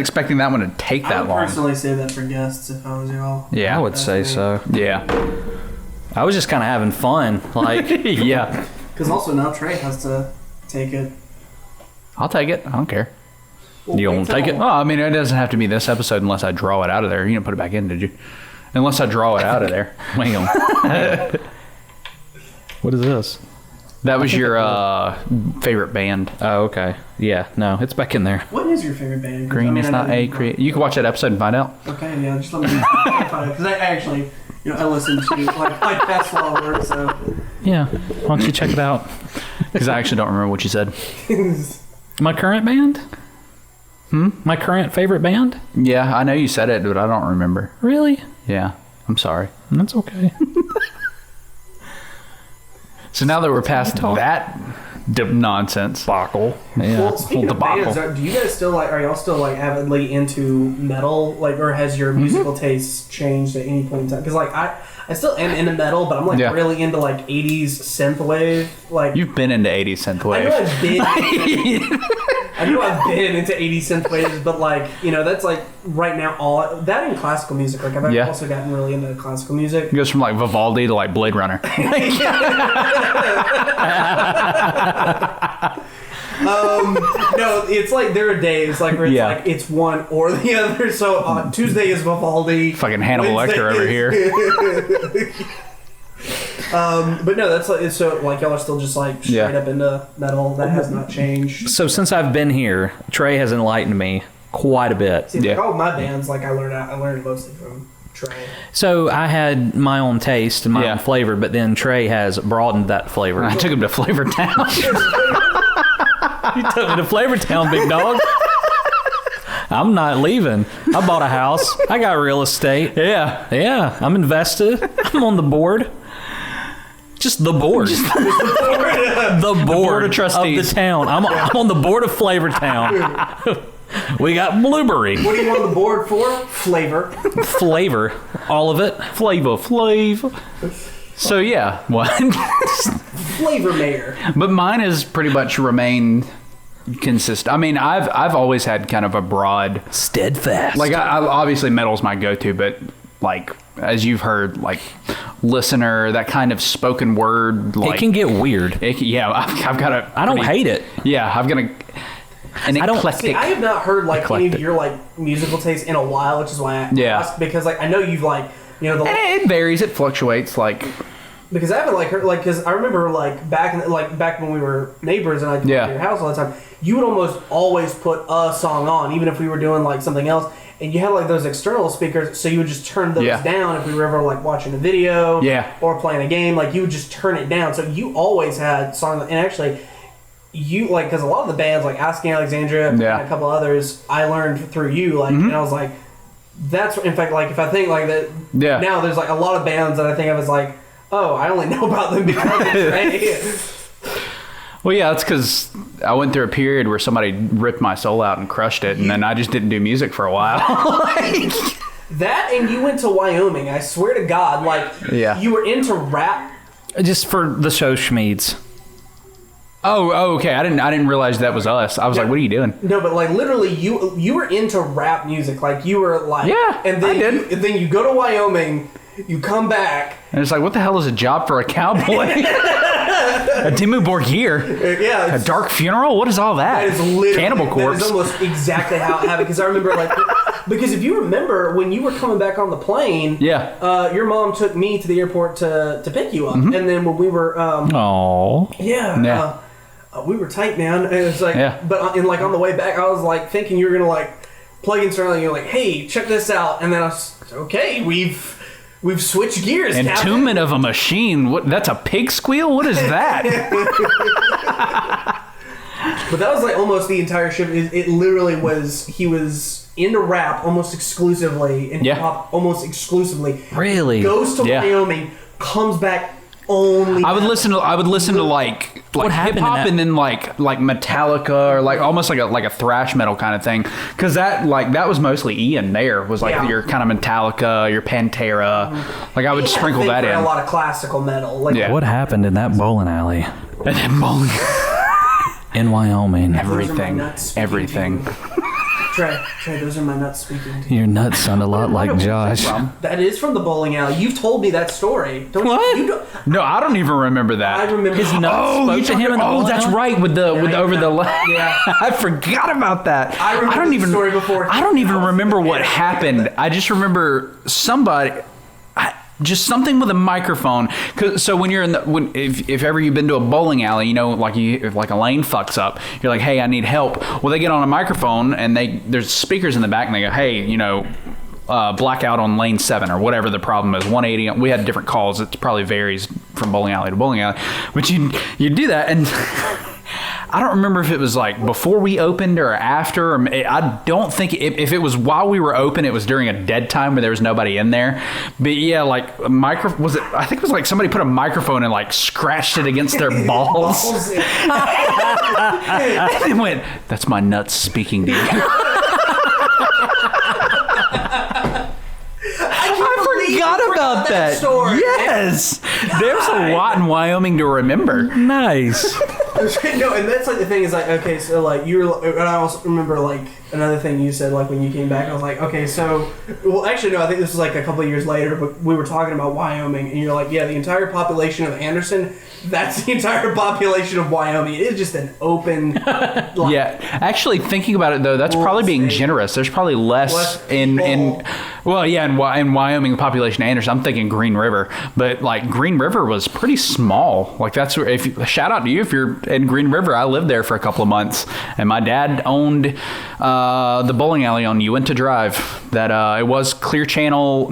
expecting that one to take I that would long. personally say that for guests if I was y'all. Yeah, I would say so. Yeah. I was just kind of having fun. Like, Yeah. Because also now Trey has to take it. I'll take it. I don't care. Well, You wait won't till- take it? Well, I mean, it doesn't have to be this episode unless I draw it out of there. You didn't put it back in, did you? Unless I draw it out of there. hang on. What is this? That was your favorite band. Oh, okay. Yeah, no, it's back in there. What is your favorite band? 'Cause, Green I is know not a you- create. You can watch that episode and find out. Okay, yeah, just let me find it because I actually, I listen to like past forward, so. Yeah, why don't you check it out? Because I actually don't remember what you said. My current band? My current favorite band? Yeah, I know you said it, but I don't remember. Really? Yeah, I'm sorry. That's okay. So now that we're past that nonsense, Debacle. Yeah. Well, speaking of debacle. bands, do you guys still are y'all still avidly into metal, or has your musical tastes changed at any point in time? Because I still am into metal, but I'm really into 80s synthwave. You've been into 80s synthwave. I know I've been into 80s synthwaves, but that's right now all that in classical music. I've also gotten really into classical music. It goes from Vivaldi to Blade Runner. No, it's there are days where it's it's one or the other. So Tuesday is Vivaldi. Fucking Hannibal Lecter over here. But no, that's so y'all are still just straight up into metal. That has not changed. So since I've been here, Trey has enlightened me quite a bit. See, all my bands, I learned mostly from Trey. So I had my own taste and my own flavor, but then Trey has broadened that flavor. I took him to Flavor Town. You took me to Flavor Town, big dog. I'm not leaving. I bought a house. I got real estate. Yeah. I'm invested. I'm on the board. Just the board. The board of trustees. of the town. I'm on the board of Flavor Town. We got Blueberry. What are you on the board for? Flavor. Flavor. All of it. Flavor. So yeah, what? Flavor mayor. But mine has pretty much remained consistent. I mean, I've always had kind of a broad, Steadfast. I obviously metal's my go-to, but as you've heard, listener, that kind of spoken word, it can get weird. I've got a. I don't hate it. Yeah, I've got an eclectic. See, I have not heard any of eclectic. your musical taste in a while, which is why I asked, because I know you've It varies. It fluctuates. Because I haven't heard because I remember back when we were neighbors and I'd go to your house all the time. You would almost always put a song on, even if we were doing something else, and you had those external speakers, so you would just turn those down if we were ever watching a video, or playing a game. You would just turn it down. So you always had songs, and actually, you because a lot of the bands Asking Alexandria and a couple others I learned through you, and I was like, that's in fact if I think that now there's a lot of bands that I think of as oh, I only know about them because of Trey. Well, yeah, that's because I went through a period where somebody ripped my soul out and crushed it, and then I just didn't do music for a while. That, and you went to Wyoming. I swear to God, you were into rap. Just for the show Schmeeds. Oh, okay. I didn't realize that was us. I was like, what are you doing? No, but literally, you were into rap music. You were and then I did. And then you go to Wyoming, you come back, and it's what the hell is a job for a cowboy? A Dimmu Borgir? Yeah. A dark funeral? What is all that? That is literally Cannibal Corpse. That is almost exactly how it happened. Because I remember, because if you remember when you were coming back on the plane, your mom took me to the airport to pick you up, and then when we were, we were tight, man. And it's but on the way back, I was thinking you were gonna plug in something. And you're hey, check this out, and then I was okay. We've switched gears. Entombment of a Machine. What? That's a pig squeal? What is that? But that was almost the entire ship. It literally was. He was into rap almost exclusively and hip hop almost exclusively. Really? Goes to Wyoming, comes back only. I would listen to what hip hop and then Metallica or almost like a thrash metal kind of thing, because that was mostly Ian. There was your kind of Metallica, your Pantera. I would sprinkle that in. A lot of classical metal. What happened in that bowling alley? In Wyoming. Everything. Trey, those are my nuts speaking to you. Your nuts sound a lot like Josh. That is from the bowling alley. You've told me that story. What? You don't, no, I don't even remember that. I remember his nuts spoke to him in the bowling that's alley? right, with over the yeah. I forgot about that. I remember the story before. I don't even remember what happened. I just remember somebody. Just something with a microphone. So when you're if ever you've been to a bowling alley, you know, like if a lane fucks up, you're like, hey, I need help. Well, they get on a microphone and there's speakers in the back and they go, hey, you know, blackout on lane 7 or whatever the problem is. 180. We had different calls. It probably varies from bowling alley to bowling alley, but you do that and. I don't remember if it was like before we opened or after. I don't think if it was while we were open, it was during a dead time where there was nobody in there. But yeah, like was it? I think it was like somebody put a microphone and like scratched it against their balls. And they went, "That's my nuts speaking to you." I forgot about that. Story. Yes, there's a lot in Wyoming to remember. Nice. No, and that's like the thing is like, okay, so like you were, and I also remember like another thing you said like when you came back, I was like, okay, so, well actually no, I think this was like a couple of years later, but we were talking about Wyoming, and you're like, yeah, the entire population of Anderson, that's the entire population of Wyoming. It's just an open, like, yeah. Actually, thinking about it though, that's probably being generous. There's probably less in well, yeah, in Wyoming, the population of Anderson. I'm thinking Green River, but like Green River was pretty small. Like that's where shout out to you if you're in Green River. I lived there for a couple of months, and my dad owned the bowling alley on Uinta Drive. That it was Clearview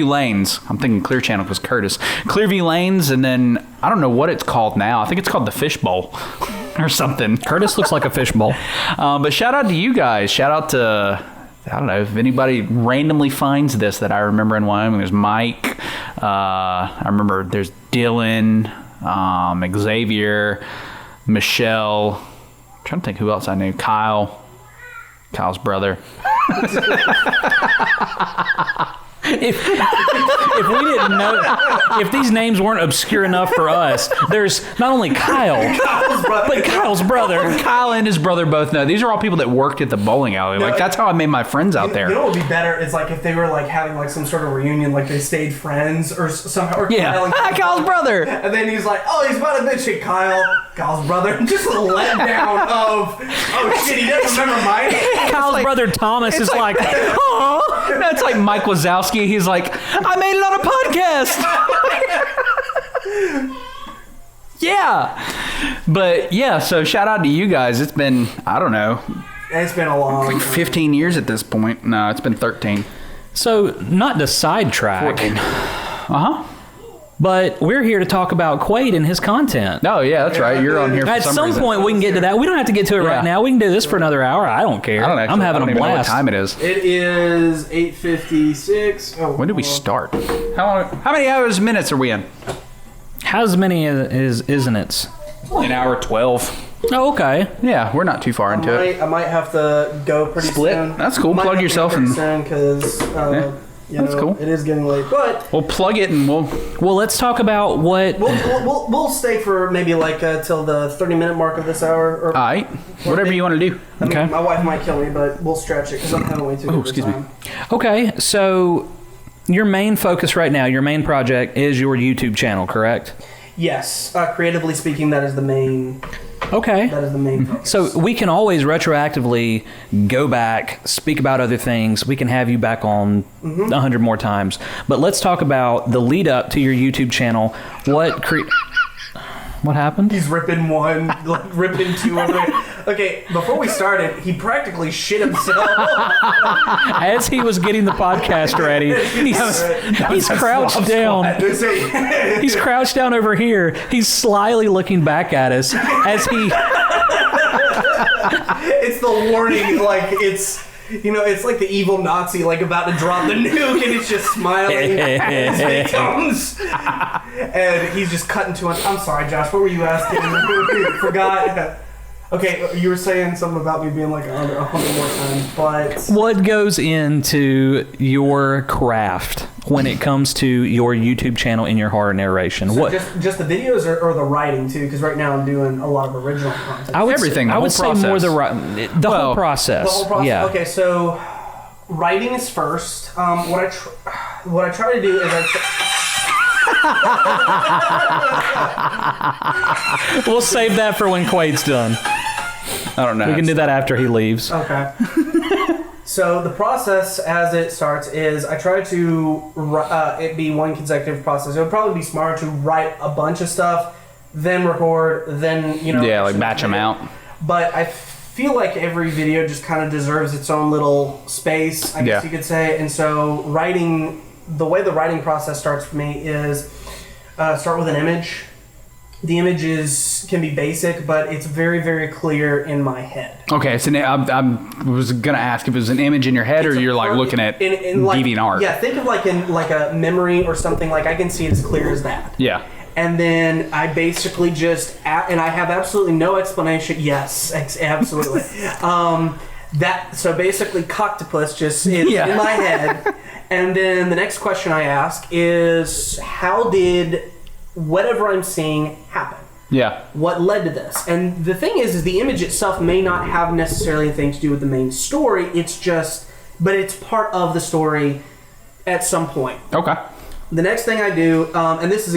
Lanes. I'm thinking Clear Channel because Curtis. Clearview Lanes, and then I don't know what it's called now. I think it's called the Fish Bowl or something. Curtis looks like a fishbowl. But shout out to you guys. Shout out to, I don't know, if anybody randomly finds this that I remember in Wyoming. There's Mike. I remember there's Dylan, Xavier, Michelle. I'm trying to think who else I knew. Kyle's brother. If we didn't know, if these names weren't obscure enough for us, there's not only Kyle, but Kyle's brother. Kyle and his brother both know. These are all people that worked at the bowling alley. Like that's how I made my friends out there. You know what would be better is like if they were like having like some sort of reunion, like they stayed friends or somehow. Or Yeah, Kyle's brother. And then he's like, oh, he's about to mention Kyle's brother. Just a letdown of, oh shit, he doesn't remember mine. Kyle's brother Thomas is like, oh, that's like Mike Wazowski. He's like, I made it on a podcast. Yeah. But yeah, so shout out to you guys. It's been, I don't know. It's been a long like 15 years at this point. No, it's been 13. So, not to sidetrack. 14. Uh-huh. But we're here to talk about Quaid and his content. Oh, yeah, that's right. You're on here for At some reason. point, we can get to that. We don't have to get to it right now. We can do this for another hour. I don't care. I'm having a blast. Know what time it is. It is 8:56. Oh, when did we start? How many hours, minutes are we in? How many isn't it? An hour 12. Oh, okay. Yeah, we're not too far into it. I might have to go pretty Split. soon. That's cool. Plug yourself in. Because that's cool. It is getting late, but we'll plug it and we'll let's talk about what we'll stay for maybe like till the 30-minute mark of this hour. Or, all right, whatever you want to do. I mean, Okay. my wife might kill me, but we'll stretch it because I'm having way too good excuse time. me. Okay, so your main focus right now, your main project is your YouTube channel, correct? Yes, creatively speaking, that is the main. Okay. That is the main focus. So we can always retroactively go back, speak about other things. We can have you back on 100 more times. But let's talk about the lead up to your YouTube channel. What happened? He's ripping one, like ripping two over there. Okay, before we started, he practically shit himself. As he was getting the podcast ready, he's crouched down. He's crouched down over here. He's slyly looking back at us as he... It's the warning, like it's... You know, it's like the evil Nazi, like about to drop the nuke, and it's just smiling at his victims. And he's just cutting to us. I'm sorry, Josh. What were you asking? Forgot. Okay, you were saying something about me being like 100 more times, but what goes into your craft when it comes to your YouTube channel and your horror narration? So what? Just the videos or the writing too? Because right now I'm doing a lot of original content. I would Everything. I would say more the whole process. The whole process. Yeah. Okay, so writing is first. What I try to do is We'll save that for when Quaid's done. I don't know. We can do that after he leaves. Okay. So the process as it starts is I try to it be one consecutive process. It would probably be smarter to write a bunch of stuff, then record, then Yeah, like match them out. But I feel like every video just kind of deserves its own little space, I guess you could say. And so the way the writing process starts for me is start with an image. The image can be basic, but it's very, very clear in my head. Okay, so now I was gonna ask if it was an image in your head, or you're like looking at DeviantArt. Yeah, think of like a memory or something. Like I can see it as clear as that. Yeah. And then I basically and I have absolutely no explanation. Yes, absolutely. So basically, Coctopus just is in my head. And then the next question I ask is, how did whatever I'm seeing happen? Yeah. What led to this? And the thing is the image itself may not have necessarily anything to do with the main story. But it's part of the story at some point. Okay. The next thing I do, and this is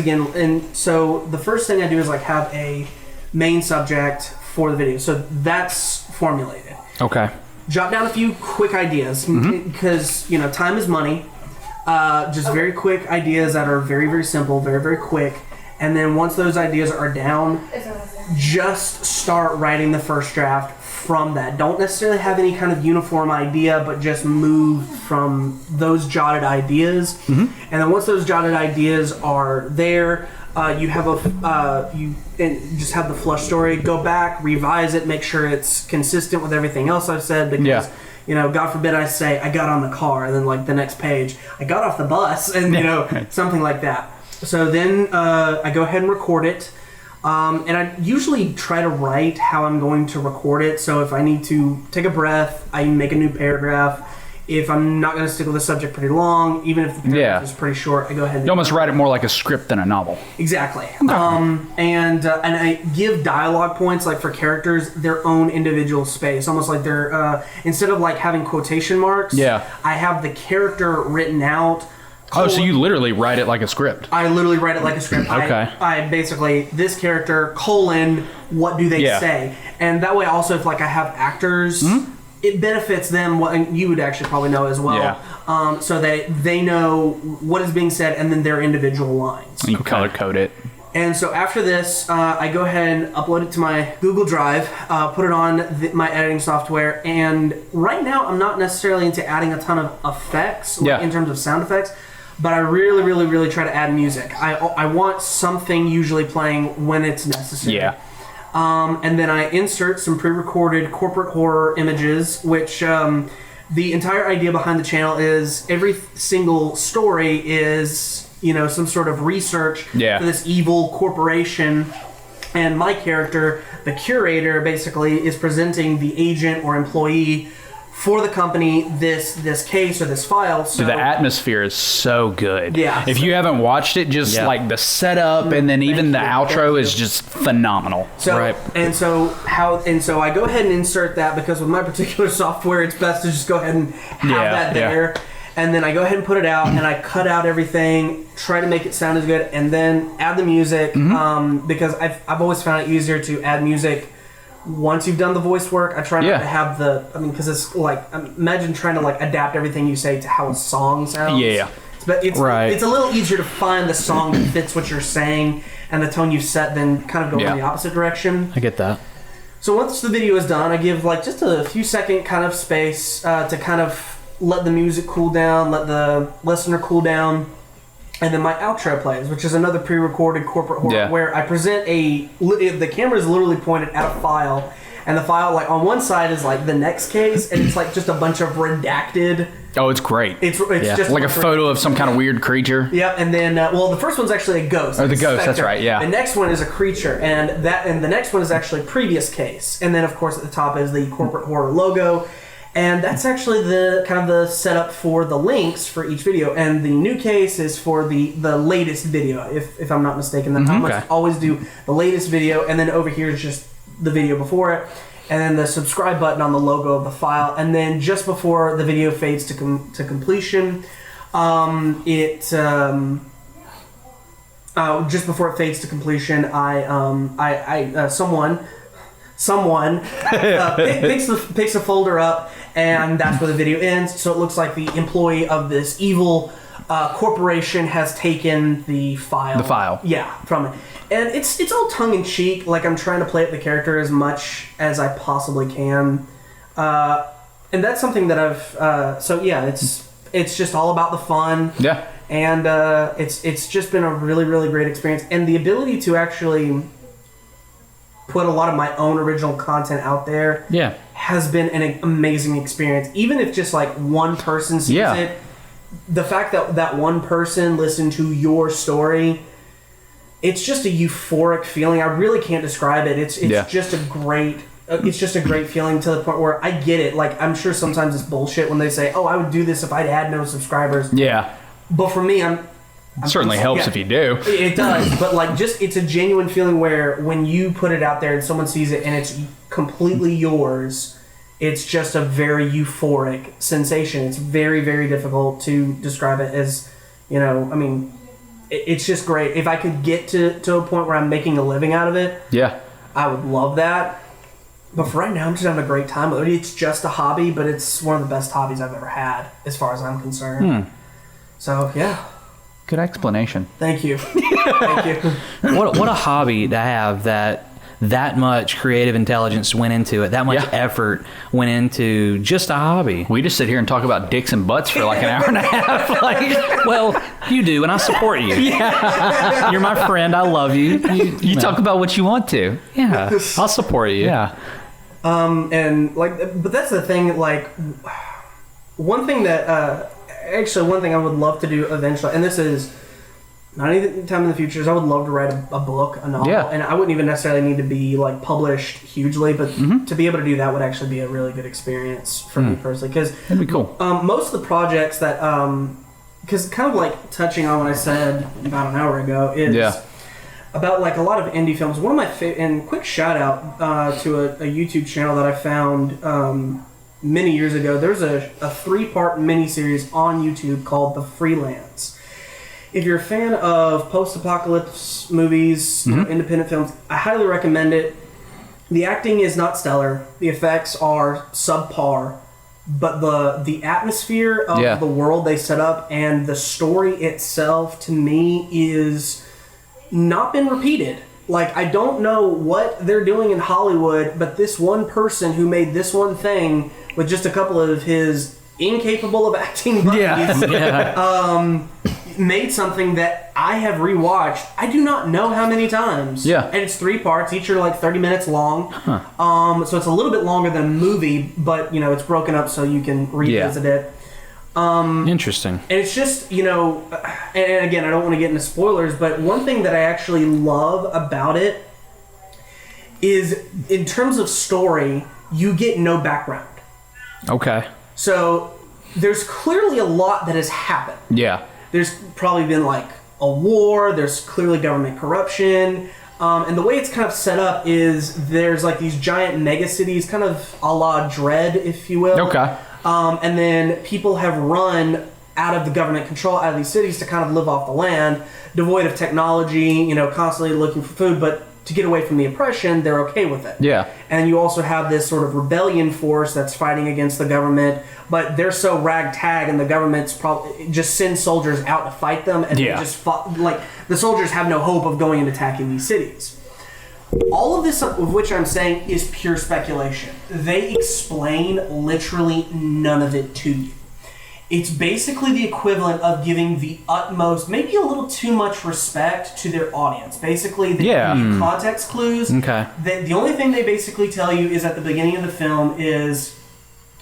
so the first thing I do is like have a main subject for the video. So that's formulated. Okay. Jot down a few quick ideas because time is money. Just very quick ideas that are very, very simple, very, very quick. And then once those ideas are down, just start writing the first draft from that. Don't necessarily have any kind of uniform idea, but just move from those jotted ideas. And then once those jotted ideas are there, you have just have the flush story. Go back, revise it, make sure it's consistent with everything else I've said. Because God forbid I say I got on the car, and then like the next page I got off the bus, and something like that. So then I go ahead and record it. And I usually try to write how I'm going to record it. So if I need to take a breath, I make a new paragraph. If I'm not going to stick with the subject pretty long, even if the paragraph is pretty short, I go ahead and... You almost write it more like a script than a novel. Exactly. And I give dialogue points, like for characters, their own individual space. Almost like they're... instead of like having quotation marks, I have the character written out. Oh, so you literally write it like a script. I literally write it like a script. Okay. I basically, this character, what do they say? And that way also, if like I have actors, it benefits them, and you would actually probably know as well, so that they know what is being said and then their individual lines. You color code it. And so after this, I go ahead and upload it to my Google Drive, put it on my editing software, and right now I'm not necessarily into adding a ton of effects in terms of sound effects. But I really, really, really try to add music. I want something usually playing when it's necessary. Yeah. And then I insert some pre-recorded corporate horror images, which the entire idea behind the channel is every single story is, some sort of research for this evil corporation. And my character, the curator, basically is presenting the agent or employee for the company this case or this file. So the atmosphere is so good. Yeah. If you haven't watched it, just like the setup and then even the outro is just phenomenal. So, And so I go ahead and insert that because with my particular software, it's best to just go ahead and have that there. And then I go ahead and put it out, and I cut out everything, try to make it sound as good, and then add the music because I've always found it easier to add music once you've done the voice work. I try not to have because it's like, imagine trying to like adapt everything you say to how a song sounds. But it's a little easier to find the song that fits what you're saying and the tone you've set than kind of go in the opposite direction. I get that. So once the video is done, I give like just a few second kind of space to kind of let the music cool down, let the listener cool down. And then my outro plays, which is another pre-recorded corporate horror where I present the camera is literally pointed at a file, and the file, like on one side is like the next case, and it's like just a bunch of redacted. Oh, it's great. It's just like a photo of some kind of weird creature. Yep, and then the first one's actually a ghost. Oh, the ghost. That's right. Yeah. The next one is a creature, and the next one is actually previous case, and then of course at the top is the corporate horror logo. And that's actually the kind of the setup for the links for each video. And the new case is for the latest video, if I'm not mistaken. I must always do the latest video, and then over here is just the video before it. And then the subscribe button on the logo of the file. And then just before the video fades to completion, just before it fades to completion, someone picks the folder up and that's where the video ends. So it looks like the employee of this evil corporation has taken the file. The file. Yeah, from it. And it's all tongue-in-cheek. Like, I'm trying to play up the character as much as I possibly can. And that's something that I've... so, yeah, it's just all about the fun. Yeah. And it's just been a really, really great experience. And the ability to actually put a lot of my own original content out there has been an amazing experience. Even if just, like, one person sees it, the fact that that one person listened to your story... It's just a euphoric feeling. I really can't describe it. It's just a great feeling to the point where I get it. Like, I'm sure sometimes it's bullshit when they say, "Oh, I would do this if I had no subscribers." Yeah. But for me, it certainly helps if you do. It does. But like, it's a genuine feeling where when you put it out there and someone sees it and it's completely yours, it's just a very euphoric sensation. It's very, very difficult to describe it as, I mean. It's just great. If I could get to a point where I'm making a living out of it, I would love that. But for right now, I'm just having a great time with it. It's just a hobby, but it's one of the best hobbies I've ever had, as far as I'm concerned. So, yeah. Good explanation. Thank you. Thank you. What a hobby to have that much creative intelligence went into it, that much effort went into just a hobby. We just sit here and talk about dicks and butts for like an hour and a half. Well, you do, and I support you. Yeah. You're my friend. I love you. You talk about what you want to. Yeah. I'll support you. Yeah. And like, but that's the thing, like, one thing that, one thing I would love to do eventually, and this is not any time in the future, is I would love to write a book, a novel, and I wouldn't even necessarily need to be like published hugely, but to be able to do that would actually be a really good experience for me personally. Because that'd be cool. Most of the projects that, because kind of like touching on what I said about an hour ago is about like a lot of indie films. One of my and quick shout out to a YouTube channel that I found many years ago. There's a 3-part miniseries on YouTube called The Freelance. If you're a fan of post-apocalypse movies, independent films, I highly recommend it. The acting is not stellar. The effects are subpar. But the atmosphere of the world they set up and the story itself, to me, is not been repeated. Like, I don't know what they're doing in Hollywood, but this one person who made this one thing with just a couple of his incapable of acting buddies made something that I have rewatched I do not know how many times. Yeah. And it's 3 parts. Each are like 30 minutes long. So it's a little bit longer than a movie, but, it's broken up so you can revisit it. Interesting. And it's just, and again, I don't want to get into spoilers, but one thing that I actually love about it is, in terms of story, you get no background. Okay. So there's clearly a lot that has happened. Yeah. There's probably been like a war, there's clearly government corruption, and the way it's kind of set up is there's like these giant mega cities, kind of a la Dread, if you will. Okay. And then people have run out of the government control, out of these cities to kind of live off the land, devoid of technology, constantly looking for food, but to get away from the oppression, they're okay with it. Yeah. And you also have this sort of rebellion force that's fighting against the government, but they're so ragtag, and the government's probably just sends soldiers out to fight them, and they just the soldiers have no hope of going and attacking these cities. All of this, of which I'm saying, is pure speculation. They explain literally none of it to you. It's basically the equivalent of giving the utmost, maybe a little too much respect to their audience. Basically, they give you context clues. Okay. The only thing they basically tell you is at the beginning of the film is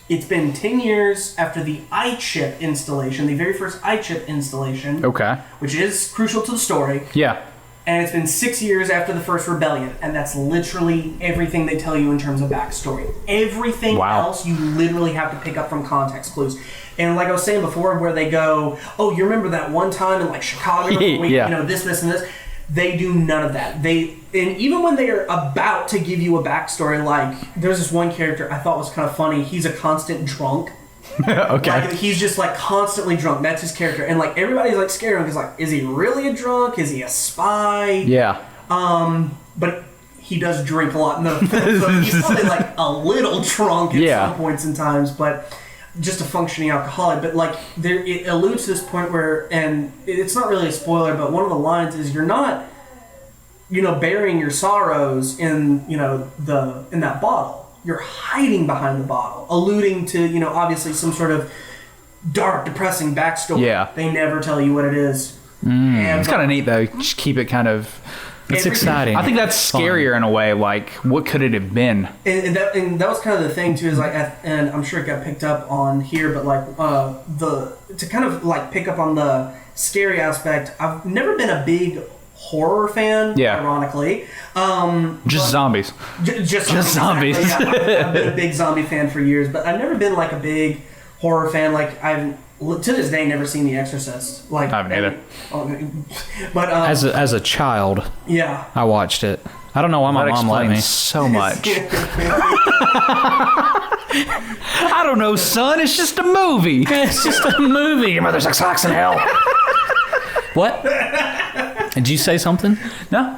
it's been 10 years after the iChip installation, the very first iChip installation. Okay. Which is crucial to the story. Yeah. And it's been 6 years after the first rebellion, and that's literally everything they tell you in terms of backstory. Everything else you literally have to pick up from context clues. And like I was saying before, where they go, "Oh, you remember that one time in like Chicago, this, and this." They do none of that. And even when they are about to give you a backstory, like there's this one character I thought was kind of funny. He's a constant drunk. Okay. Like, he's just like constantly drunk. That's his character, and like everybody's like scared of him because like, is he really a drunk? Is he a spy? Yeah. But he does drink a lot in the film, so he's probably like a little drunk at some points in times, but just a functioning alcoholic. But like there, it alludes to this point where, and it's not really a spoiler, but one of the lines is, you're not, burying your sorrows in, in that bottle. You're hiding behind the bottle, alluding to, obviously some sort of dark, depressing backstory. Yeah. They never tell you what it is. It's kind of neat though. Just keep it kind of. It's exciting. I think that's scarier in a way. Like, what could it have been? And that was kind of the thing too. Is like, and I'm sure it got picked up on here, but like to kind of like pick up on the scary aspect. I've never been a big horror fan. Yeah. Ironically, just zombies. Just zombies. Exactly. Yeah, I've been a big zombie fan for years, but I've never been like a big horror fan. Like I've to this day never seen The Exorcist. Like I haven't either. But as a child, I watched it. I don't know why my mom let me. So much. I don't know, son. It's just a movie. It's just a movie. Your mother sucks cocks in hell. What? Did you say something? No.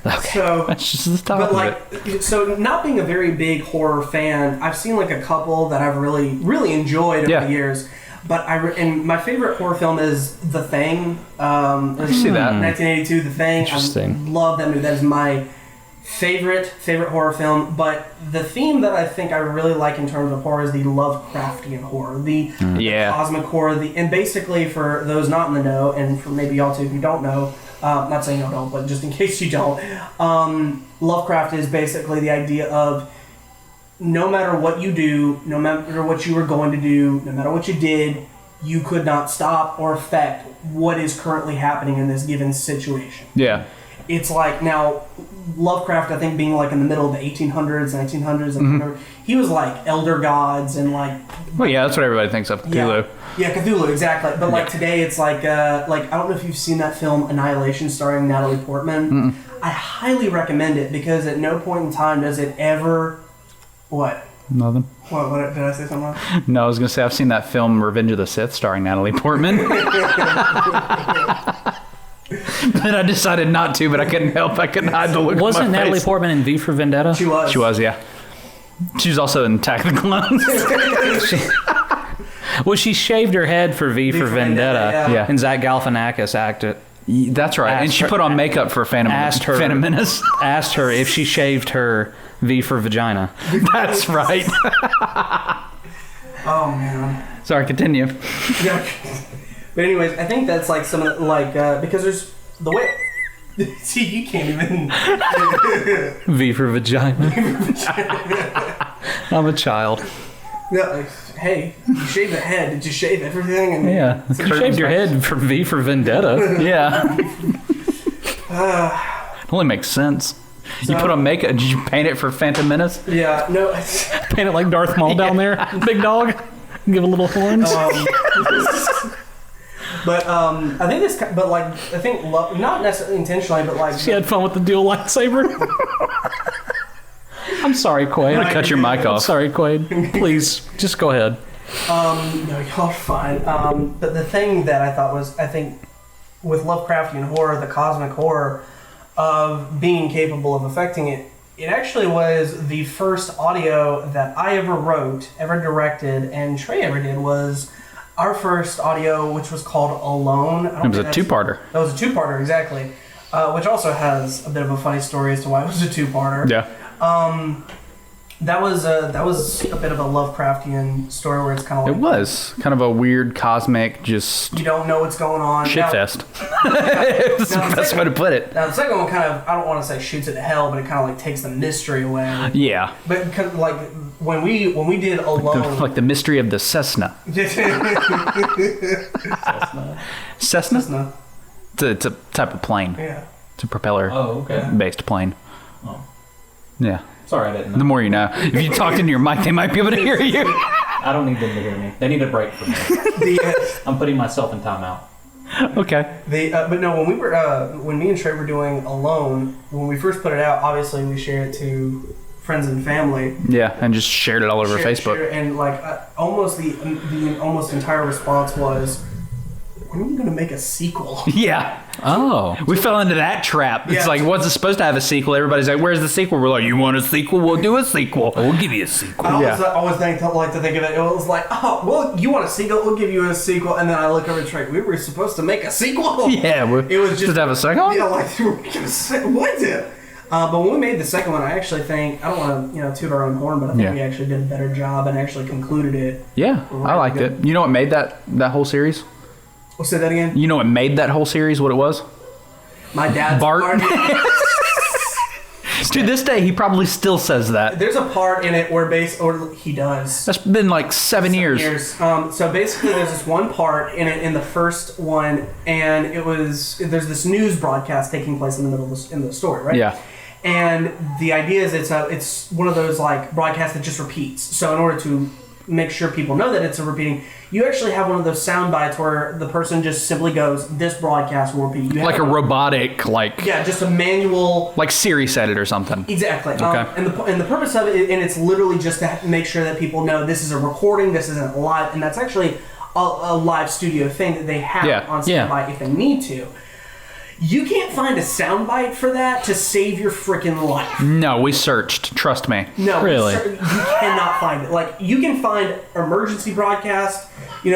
Okay. So that's just the top of it. So not being a very big horror fan, I've seen like a couple that I've really, really enjoyed over the years. But and my favorite horror film is The Thing. I see that. 1982, The Thing. Interesting. I love that movie. That is my favorite horror film. But the theme that I think I really like in terms of horror is the Lovecraftian horror, the cosmic horror. And basically, for those not in the know, and for maybe y'all too who don't know, not saying y'all don't, but just in case you don't, Lovecraft is basically the idea of no matter what you do, no matter what you were going to do, no matter what you did, you could not stop or affect what is currently happening in this given situation. Yeah. It's like, now, Lovecraft, I think, being like in the middle of the 1800s, 1900s, he was like elder gods and like... Well, yeah, that's what everybody thinks of, Cthulhu. Yeah, Cthulhu, exactly. But like today, it's like I don't know if you've seen that film, Annihilation, starring Natalie Portman. I highly recommend it because at no point in time does it ever... What? Nothing. What did I say something wrong? No, I was going to say I've seen that film Revenge of the Sith starring Natalie Portman. Then I decided not to, but I couldn't help. I couldn't hide the look Wasn't on my Natalie face. Portman in V for Vendetta? She was. She was, yeah. She was also in Attack of the Clones. Well, she shaved her head for V for Vendetta. Yeah. And Zach Galifianakis acted. That's right. And she put on makeup for Phantom Menace. Asked her if she shaved her V for vagina. That's right. Oh, man. Sorry, continue. Yeah. But anyways, I think that's like some of the, like, because there's the way... See, you can't even... V for vagina. I'm a child. No, like, hey, you shaved the head. Did you shave everything? And Yeah. You shaved your head for V for Vendetta. Yeah. It only makes sense. You put on makeup. Did you paint it for Phantom Menace? Yeah, no. Paint it like Darth Maul down there. Big dog. Give a little horns. But I think this, but like, I think not necessarily intentionally, but like She had fun with the dual lightsaber. I'm sorry, Quaid. I'm gonna cut your mic off. Sorry, Quaid. Please, just go ahead. No, y'all are fine. But the thing that I thought was, I think, with Lovecraftian horror, the cosmic horror of being capable of affecting it, it actually was the first audio that I ever wrote, ever directed, and Trey ever did, was our first audio, which was called Alone. It was a two-parter. That was a two-parter, exactly. Which also has a bit of a funny story as to why it was a two-parter. Yeah. That was a bit of a Lovecraftian story where it's kind of like... It was kind of a weird, cosmic, just... You don't know what's going on. Shitfest. That's the best way to put it. Now, the second one kind of, I don't want to say shoots it to hell, but it kind of like takes the mystery away. Yeah. But because, like, when we did Alone... Like the mystery of the Cessna. Cessna? It's a type of plane. Yeah. It's a propeller-based plane. Oh. Yeah. Sorry, I didn't know. The more you know. If you talked into your mic, they might be able to hear you. I don't need them to hear me. They need a break from me. I'm putting myself in timeout. Okay. But no, when we were when me and Trey were doing Alone, when we first put it out, obviously we shared it to friends and family. Yeah, and just shared it all over Facebook. And like almost the almost entire response was, when are you going to make a sequel? Yeah. Oh. We fell into that trap. It's Yeah. like, what's it supposed to have a sequel? Everybody's like, where's the sequel? We're like, you want a sequel? We'll do a sequel. We'll give you a sequel. I always like to think of it. It was like, oh, well, you want a sequel? We'll give you a sequel. And then I look over at Trey. We were supposed to make a sequel. Yeah, it was just have a second one? Yeah, like we were making a second. What? But when we made the second one, I actually think I don't want to toot our own horn, but I think we actually did a better job and actually concluded it. Yeah, I liked it. You know what made that whole series? We'll say that again. You know what made that whole series? What it was? My dad's Bart. part. To this day, he probably still says that. There's a part in it where he does. That's been like 7 years. So basically, there's this one part in it in the first one, and there's this news broadcast taking place in the middle of the story, right? Yeah. And the idea is it's one of those like broadcasts that just repeats. So in order to make sure people know that it's a repeating, you actually have one of those sound bites where the person just simply goes, "This broadcast will repeat." Like a robotic, like... Yeah, just a manual... Like Siri said it or something. Exactly. Okay. And the purpose of it, and it's literally just to make sure that people know this is a recording, this isn't live, and that's actually a live studio thing that they have on standby if they need to. You can't find a soundbite for that to save your freaking life. No, we searched. Trust me. No, Really? You cannot find it. Like, you can find emergency broadcast, the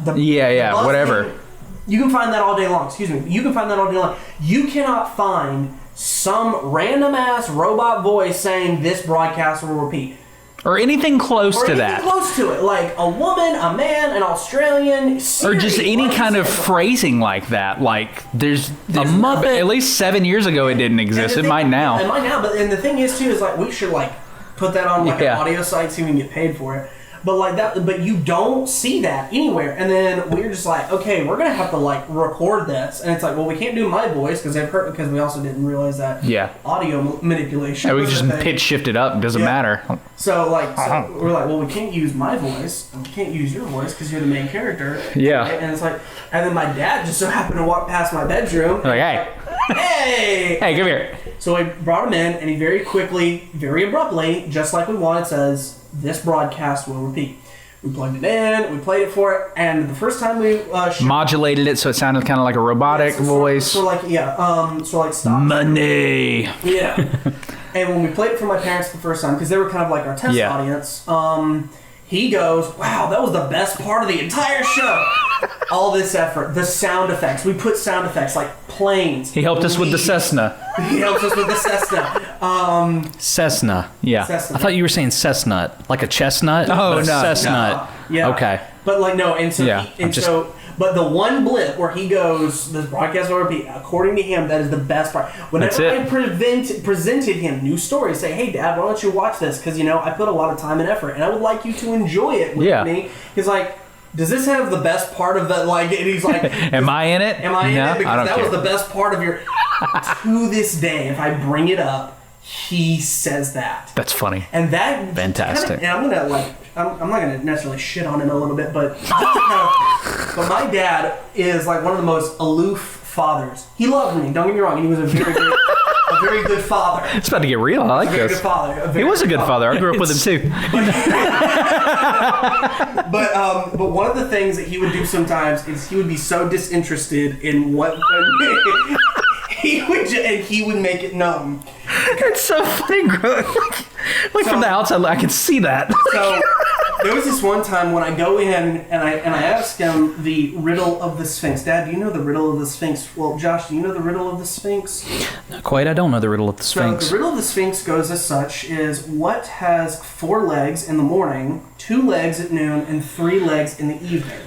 buzz whatever. thing. You can find that all day long. Excuse me. You can find that all day long. You cannot find some random ass robot voice saying this broadcast will repeat. Or anything close to that. Close to it. Like a woman, a man, an Australian. Siri, Or just any kind of phrasing like that. Like, there's a Muppet. At least 7 years ago it didn't exist. It might now. It might now. But the thing is, too, is like we should like put that on like an audio site so we can get paid for it. But like that, but you don't see that anywhere. And then we're just like, okay, we're gonna have to like record this, and it's like, well, we can't do my voice because we also didn't realize that audio manipulation. Yeah, we was just a thing. pitch shift it up. It doesn't matter. So we're like, well, we can't use my voice, and we can't use your voice because you're the main character. Yeah. Right? And it's like, and then my dad just so happened to walk past my bedroom. Like, hey, hey, come here. So we brought him in, and he very quickly, very abruptly, just like we wanted, says, "This broadcast will repeat." We plugged it in, we played it for it, and the first time we modulated it so it sounded kind of like a robotic voice. So stop. Money. Yeah. And when we played it for my parents the first time, because they were kind of like our test audience, he goes, "Wow, that was the best part of the entire show." All this effort, the sound effects. We put sound effects like planes. He helped us with the Cessna. He helps us with the Cessna. Cessna. Yeah. Cessna. I thought you were saying chestnut, like a chestnut. Oh, but no. Chestnut. No. Yeah. Okay. But like no, and so Yeah, but the one blip where he goes, "This broadcast will repeat," according to him, that is the best part. Whenever I presented him new stories, say, "Hey, Dad, why don't you watch this? Because I put a lot of time and effort, and I would like you to enjoy it with me." He's like, "Does this have the best part of that?" Like, and he's like, Am I in it? Am I in it? Because I don't that care. was the best part of your. To this day, if I bring it up, he says that. That's funny. And that Fantastic. and I'm gonna I'm not gonna necessarily shit on him a little bit, but but my dad is like one of the most aloof fathers. He loved me. Don't get me wrong. And he was a very good father. It's about to get real. I like A very this. good father. He was a good father. I grew up with him too. But one of the things that he would do sometimes is he would be so disinterested in what he would make it known. It's so funny. Like from the outside, I can see that. So there was this one time when I go in and I ask him the riddle of the Sphinx. "Dad, do you know the riddle of the Sphinx?" "Well, Josh, do you know the riddle of the Sphinx?" Not quite. I don't know the riddle of the Sphinx. So the riddle of the Sphinx goes as such: is what has 4 legs in the morning, 2 legs at noon, and 3 legs in the evening?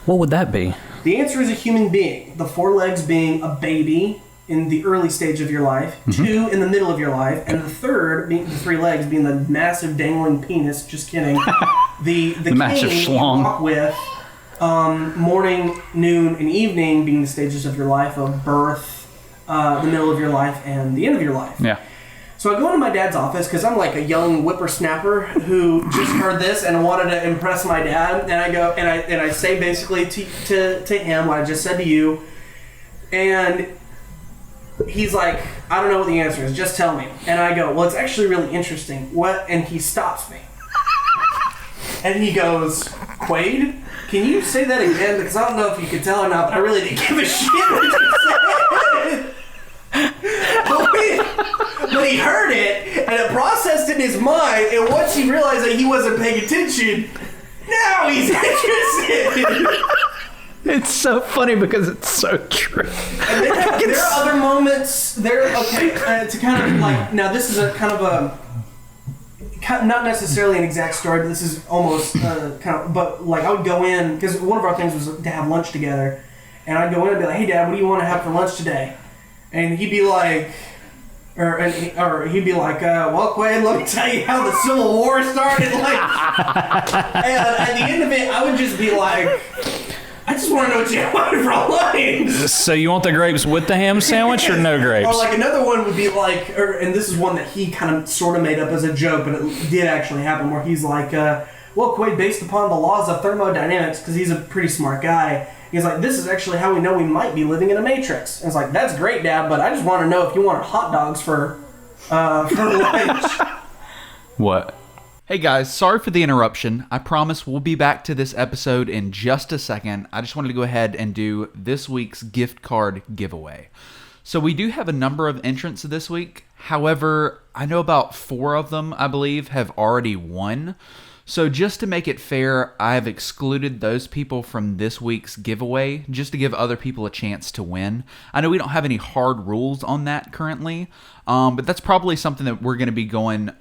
What would that be? The answer is a human being. The 4 legs being a baby in the early stage of your life, 2 in the middle of your life, and the third being the 3 legs being the massive dangling penis. Just kidding. The massive king schlong. you walk with, morning, noon, and evening being the stages of your life of birth, the middle of your life, and the end of your life. Yeah. So I go into my dad's office because I'm like a young whippersnapper who just heard this and wanted to impress my dad. And I go and I say basically to him what I just said to you. And he's like, "I don't know what the answer is. Just tell me." And I go, "Well, it's actually really interesting." What? And he stops me. And he goes, Quaid, can you say that again? Because I don't know if you could tell or not, but I really didn't give a shit what you said. But he heard it, and it processed in his mind, and once he realized that he wasn't paying attention, now he's interested. It's so funny because it's so true. And there are other moments. To kind of like, now this is a kind of a, not necessarily an exact story, but this is almost but like I would go in, because one of our things was to have lunch together, and I'd go in and be like, hey Dad, what do you want to have for lunch today? And he'd be like, well Quaid, let me tell you how the Civil War started. Like, and at the end of it, I would just be like, I just want to know what you want for lunch. So you want the grapes with the ham sandwich or no grapes? Or like another one would be like, and this is one that he kind of sort of made up as a joke, but it did actually happen, where he's like, well, Quaid, based upon the laws of thermodynamics, because he's a pretty smart guy, he's like, this is actually how we know we might be living in a matrix. And it's like, that's great, Dad, but I just want to know if you want hot dogs for lunch. What? Hey guys, sorry for the interruption. I promise we'll be back to this episode in just a second. I just wanted to go ahead and do this week's gift card giveaway. So we do have a number of entrants this week. However, I know about 4 of them, I believe, have already won. So just to make it fair, I've excluded those people from this week's giveaway just to give other people a chance to win. I know we don't have any hard rules on that currently, but that's probably something that we're going to be doing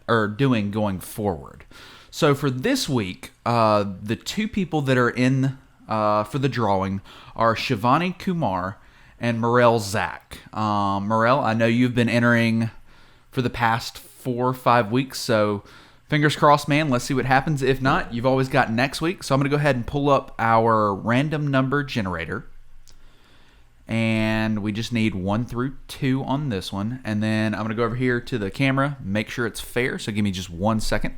going forward. So for this week, the 2 people that are in for the drawing are Shivani Kumar and Morel Zach. Morel, I know you've been entering for the past 4 or 5 weeks, so fingers crossed, man. Let's see what happens. If not, you've always got next week. So I'm going to go ahead and pull up our random number generator. And we just need 1 through 2 on this one. And then I'm going to go over here to the camera, make sure it's fair. So give me just 1 second.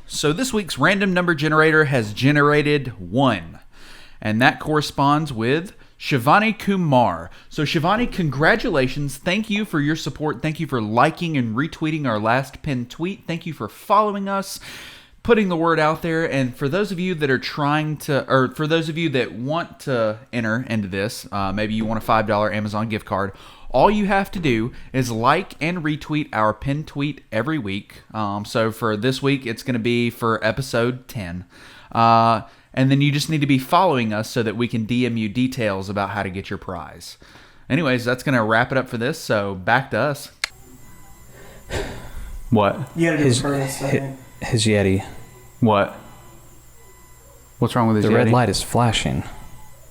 So this week's random number generator has generated 1, and that corresponds with Shivani Kumar. So Shivani, congratulations. Thank you for your support. Thank you for liking and retweeting our last pinned tweet. Thank you for following us, putting the word out there. And for those of you that are for those of you that want to enter into this, maybe you want a $5 Amazon gift card, all you have to do is like and retweet our pinned tweet every week. So for this week, it's going to be for episode 10. And then you just need to be following us so that we can DM you details about how to get your prize. Anyways, that's going to wrap it up for this. So back to us. What? You gotta do the first, I think. His Yeti. What? What's wrong with his The Yeti? red light is flashing.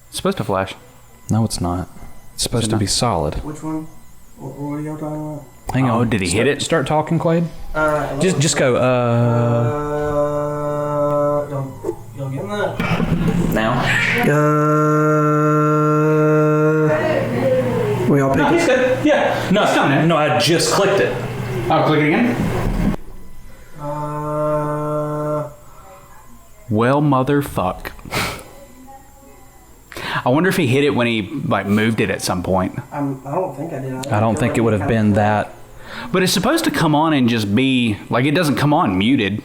It's supposed to flash. No, it's not. It's supposed to be solid. Which one? What are y'all talking about? Hang on. Did he hit it? Start talking, Quaid. Just go. Y'all getting that? Now. We all pick it. Good. Yeah. No, I just clicked it. Oh, click it again. Well, motherfuck. I wonder if he hit it when he moved it at some point. I don't think I did. I don't think it would have been that. But it's supposed to come on and just be it doesn't come on muted.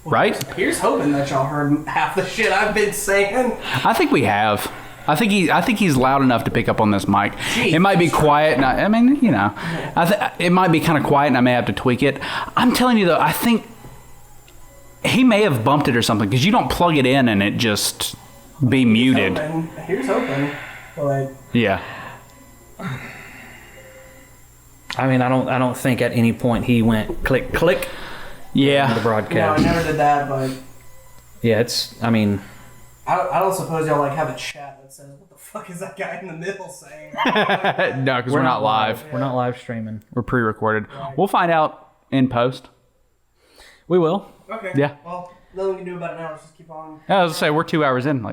Right? Here's hoping that y'all heard half the shit I've been saying. I think we have. I think he's loud enough to pick up on this mic. It might be quiet. It might be kind of quiet, and I may have to tweak it. I'm telling you though, I think he may have bumped it or something because you don't plug it in and it just be muted. Here's hoping. Yeah. I mean, I don't think at any point he went click click. Yeah. The broadcast. No, I never did that, but yeah, it's. I mean, I don't suppose y'all have a chat that says, "What the fuck is that guy in the middle saying?" No, because we're not live. We're not live streaming. We're pre-recorded. Right. We'll find out in post. We will. Okay. Yeah. Well, nothing we can do about it now. Let's just keep on. I was gonna say we're 2 hours in.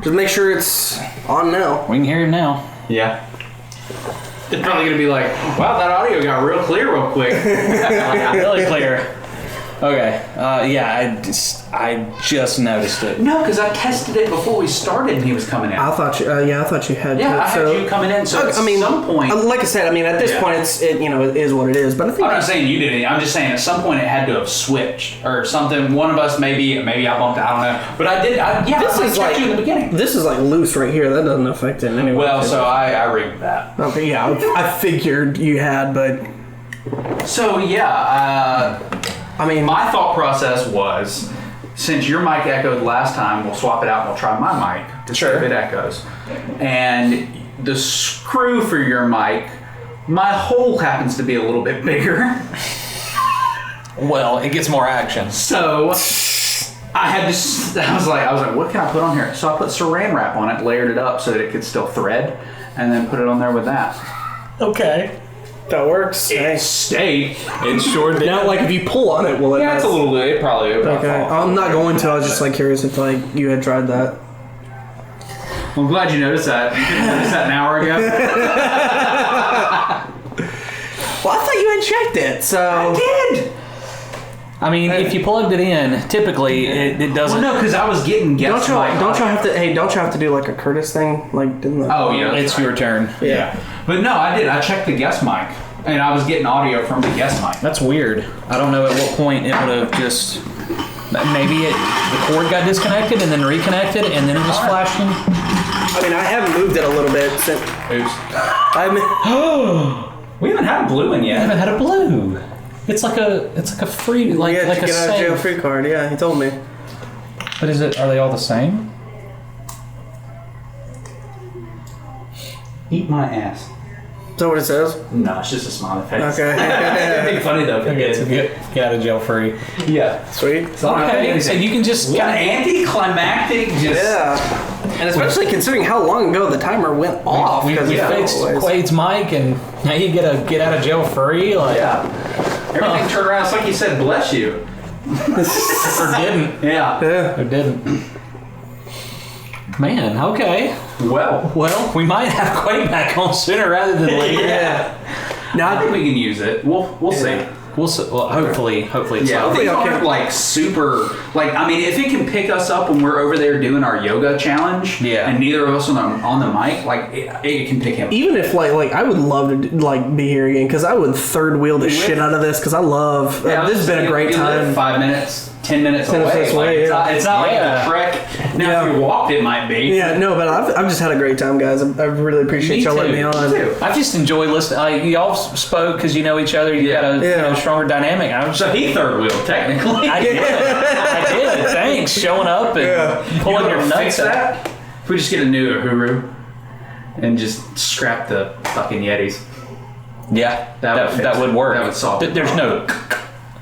Just make sure it's on now. We can hear him now. Yeah. It's probably gonna be like, wow, that audio got real clear real quick. Really clear. Okay. Yeah, I just noticed it. No, because I tested it before we started and he was coming in. I thought you had. Yeah, to, I had you coming in. So at some point, like I said, at this point, it is what it is. But I think I'm not saying you did it. I'm just saying at some point it had to have switched or something. One of us maybe I bumped. I don't know. But I did. I checked you in the beginning. This is like loose right here. That doesn't affect it in any way. Well, so I rigged that. Okay, yeah, I figured you had, but So yeah, my thought process was, since your mic echoed last time, we'll swap it out and we'll try my mic to see if it echoes. And the screw for your mic, my hole happens to be a little bit bigger. Well, it gets more action. So I was like, what can I put on here? So I put saran wrap on it, layered it up so that it could still thread, and then put it on there with that. okay, that works. It stayed. It sure did. Now, like if you pull on it, will it? Yeah, it's a little bit. It probably. Okay, I'm not going to. I was just like curious if like you had tried that. Well, I'm glad you noticed that. You didn't notice that an hour ago. Well, I thought you had checked it, so I did. I mean, if you plugged it in, typically it doesn't. Well, no, because I was getting guest Don't mic. you have to? Hey, don't you have to do like a Curtis thing? Like, didn't that? Oh yeah, It's your turn. yeah. But no, I did. I checked the guest mic, and I was getting audio from the guest mic. That's weird. I don't know at what point it would have just. Maybe the cord got disconnected and then reconnected, and then it was flashing. I mean, I have moved it a little bit since. Oops. We haven't had a blue one yet. I haven't had a blue. It's like a free like Yeah, like to a get out of jail save. free card. Yeah, he told me. But is it? Are they all the same? Eat my ass. Is that what it says? No, it's just a smiley face. Okay. It'd be funny though if it did. Get out of jail free. Yeah. Sweet. Okay, so you can just What anticlimactic? Just Yeah. And especially considering how long ago the timer went off. we because of fixed always. Quaid's mic, and now you get a get out of jail free. Like, yeah. Everything turned around. It's like you said, "Bless you." or didn't? Yeah. Yeah. Or didn't? Man, okay. Well, Well, we might have Quaid back on sooner rather than later. Yeah. now I think we can use it. We'll see. We'll see. Well, hopefully it's Yeah, not. these okay. aren't like super. Like, I mean, if it can pick us up when we're over there doing our yoga challenge, Yeah. and neither of us on the mic, like it can pick him. Even if like I would love to like be here again because I would third wheel the shit out of this because I love. Yeah, this has been a great you live time. 5 minutes, 10 minutes 10 away. minutes Like, away, it's, yeah. not, it's not Yeah. like a trek. Now, Yeah. if you walked, it might be. Yeah, no, but I've just had a great time, guys. I really appreciate Me y'all letting too. me on. Me too. I just enjoy listening. Y'all spoke because you know each other. You got a Yeah. stronger dynamic. I was So he third wheel technically. I did. I did. Thanks. Showing up and pulling You your wanna nuts fix out. that? If we just get a new Uhuru and just scrap the fucking Yetis. Yeah, That would that fix would it. work. That would solve it. There's no.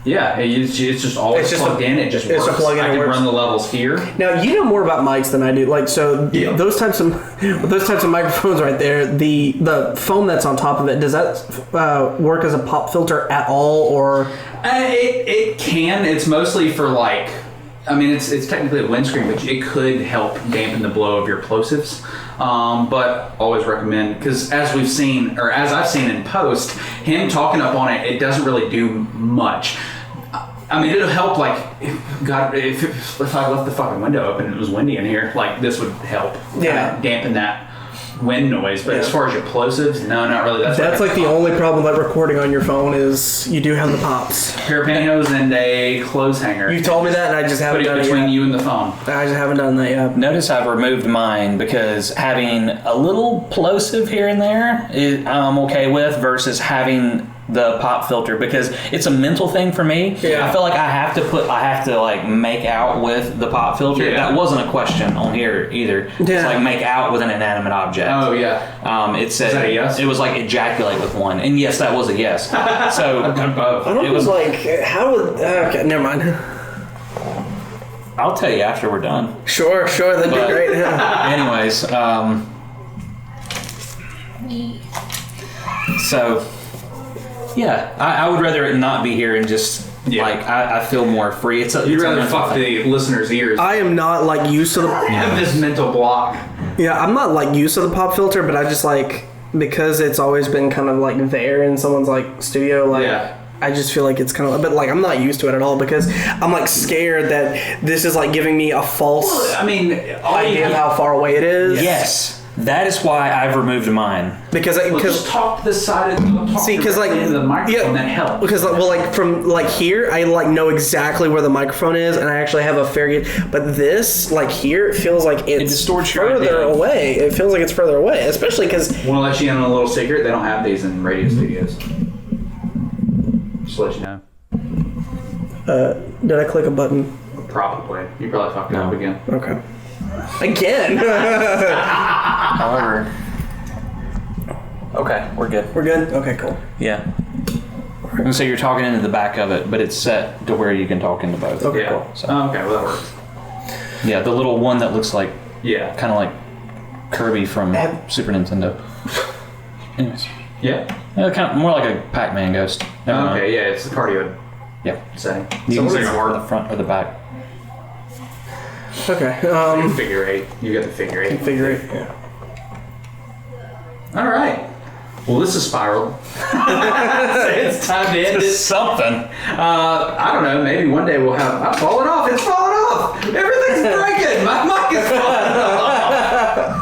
Yeah, it's just always It's just plugged in. It just it's a works. plug-in, I it can works. run the levels here. Now you know more about mics than I do. Like so, those types of microphones right there. The foam that's on top of it, does that work as a pop filter at all, or? It can. It's mostly for like. I mean, it's technically a windscreen, but it could help dampen the blow of your plosives. But always recommend, because as we've seen, or as I've seen in post, him talking up on it, it doesn't really do much. I mean, it'll help, like, if I left the fucking window open and it was windy in here, like, this would help Yeah. dampen that wind noise. But as far as your plosives, no, not really. That's like the only problem with recording on your phone is you do have the pops. pair of pantyhose and a clothes hanger. You told me that, and I just Put haven't it done it between yet. you and the phone. I just haven't done that yet. Notice I've removed mine because having a little plosive here and there I'm okay with versus having the pop filter, because it's a mental thing for me. Yeah. I feel like I have to like make out with the pop filter. Yeah. That wasn't a question on here either. It's Yeah. like make out with an inanimate object. Oh, yeah. It said Is that a yes? it was like ejaculate with one, and yes, that was a yes. So I don't it was. like how would okay, never mind. I'll tell you after we're done. Sure, that'd But- be great. Yeah. Anyways, so yeah, I would rather it not be here and just like I feel more free. You'd it's a rather mental fuck thing. the listener's ears. I am not like used to the have this mental block. yeah. I'm not like used to the pop filter, but I just like because it's always been kind of like there in someone's like studio. Like Yeah. I just feel like it's kind of, but like I'm not used to it at all because I'm like scared that this is like giving me a false idea of how far away it is. Yes. That is why I've removed mine. Because just talk to the side of the microphone. That helps. Because like from like here, I like know exactly where the microphone is, and I actually have a fair gauge. But this, like here, it feels like it's distorts your further idea. away. It feels like it's further away, especially because. Want to let you in on a little secret? They don't have these in radio studios. Just to let you know. Did I click a button? Probably. You probably fucked it up again. Okay. Again. However. Okay, we're good. We're good. Okay, cool. Yeah. I'm gonna say you're talking into the back of it, but it's set to where you can talk into both. Okay, Yeah. cool. So, Okay, well that works. yeah, the little one that looks like Yeah. kind of like Kirby from Super Nintendo. Anyways, Yeah. kind of more like a Pac-Man ghost. Never mind. Okay, yeah, it's the cardio Yeah. setting. You can So see we're it gonna from the front or the back. Okay. figure eight. You got the figure eight. Figure it. Yeah. All right. Well, this is Spiral. It's time to end it. Something. I don't know. Maybe one day we'll have. I'm falling off. It's falling off. Everything's breaking. My mic is falling off.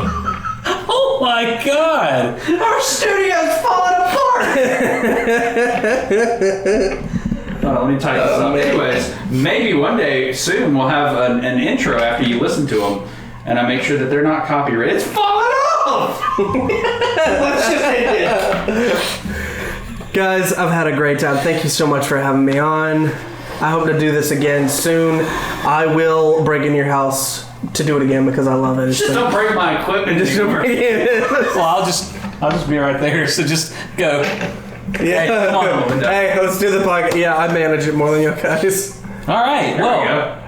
Oh my God! Our studio's falling apart. Let me tighten this up. Anyways, maybe one day soon we'll have an intro after you listen to them, and I make sure that they're not copyrighted. It's falling off. Let's just end it. Guys, I've had a great time. Thank you so much for having me on. I hope to do this again soon. I will break into your house to do it again because I love it. It's Just don't break my equipment. just don't break it. Well, I'll just be right there. So just go. Yeah. Hey, come on. Hey, let's do the podcast. Yeah, I manage it more than you guys. All right. Well,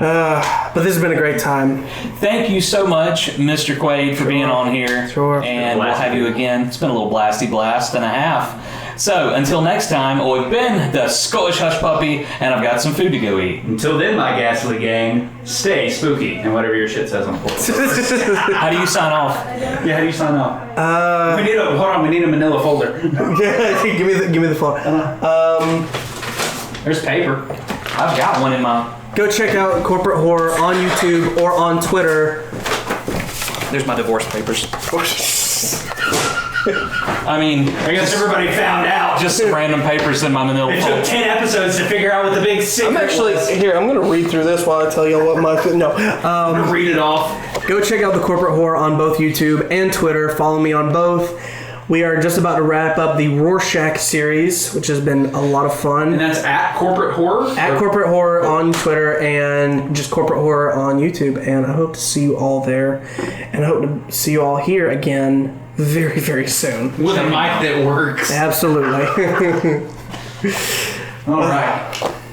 But this has been a great time. thank you so much, Mr. Quaid, for being on here. Sure. And we'll have you again. It's been a little blasty blast and a half. So until next time, I've been the Scottish Hush Puppy, and I've got some food to go eat. Until then, my ghastly gang, stay spooky and whatever your shit says on the How do you sign off? Yeah, how do you sign off? We need a manila folder. give me the phone. There's paper. I've got one in my. Go check out Corporate Horror on YouTube or on Twitter. There's my divorce papers. I mean, I guess everybody found out. just some random papers in my manila It took folder. 10 episodes to figure out what the big secret I'm actually was. here. I'm gonna read through this while I tell you what my Read it off. Go check out the Corporate Horror on both YouTube and Twitter. Follow me on both. We are just about to wrap up the Rorschach series, which has been a lot of fun. And that's at Corporate Horror? At Corporate Horror on Twitter and just Corporate Horror on YouTube. And I hope to see you all there. And I hope to see you all here again very, very soon. With a mic that works. Absolutely. All right.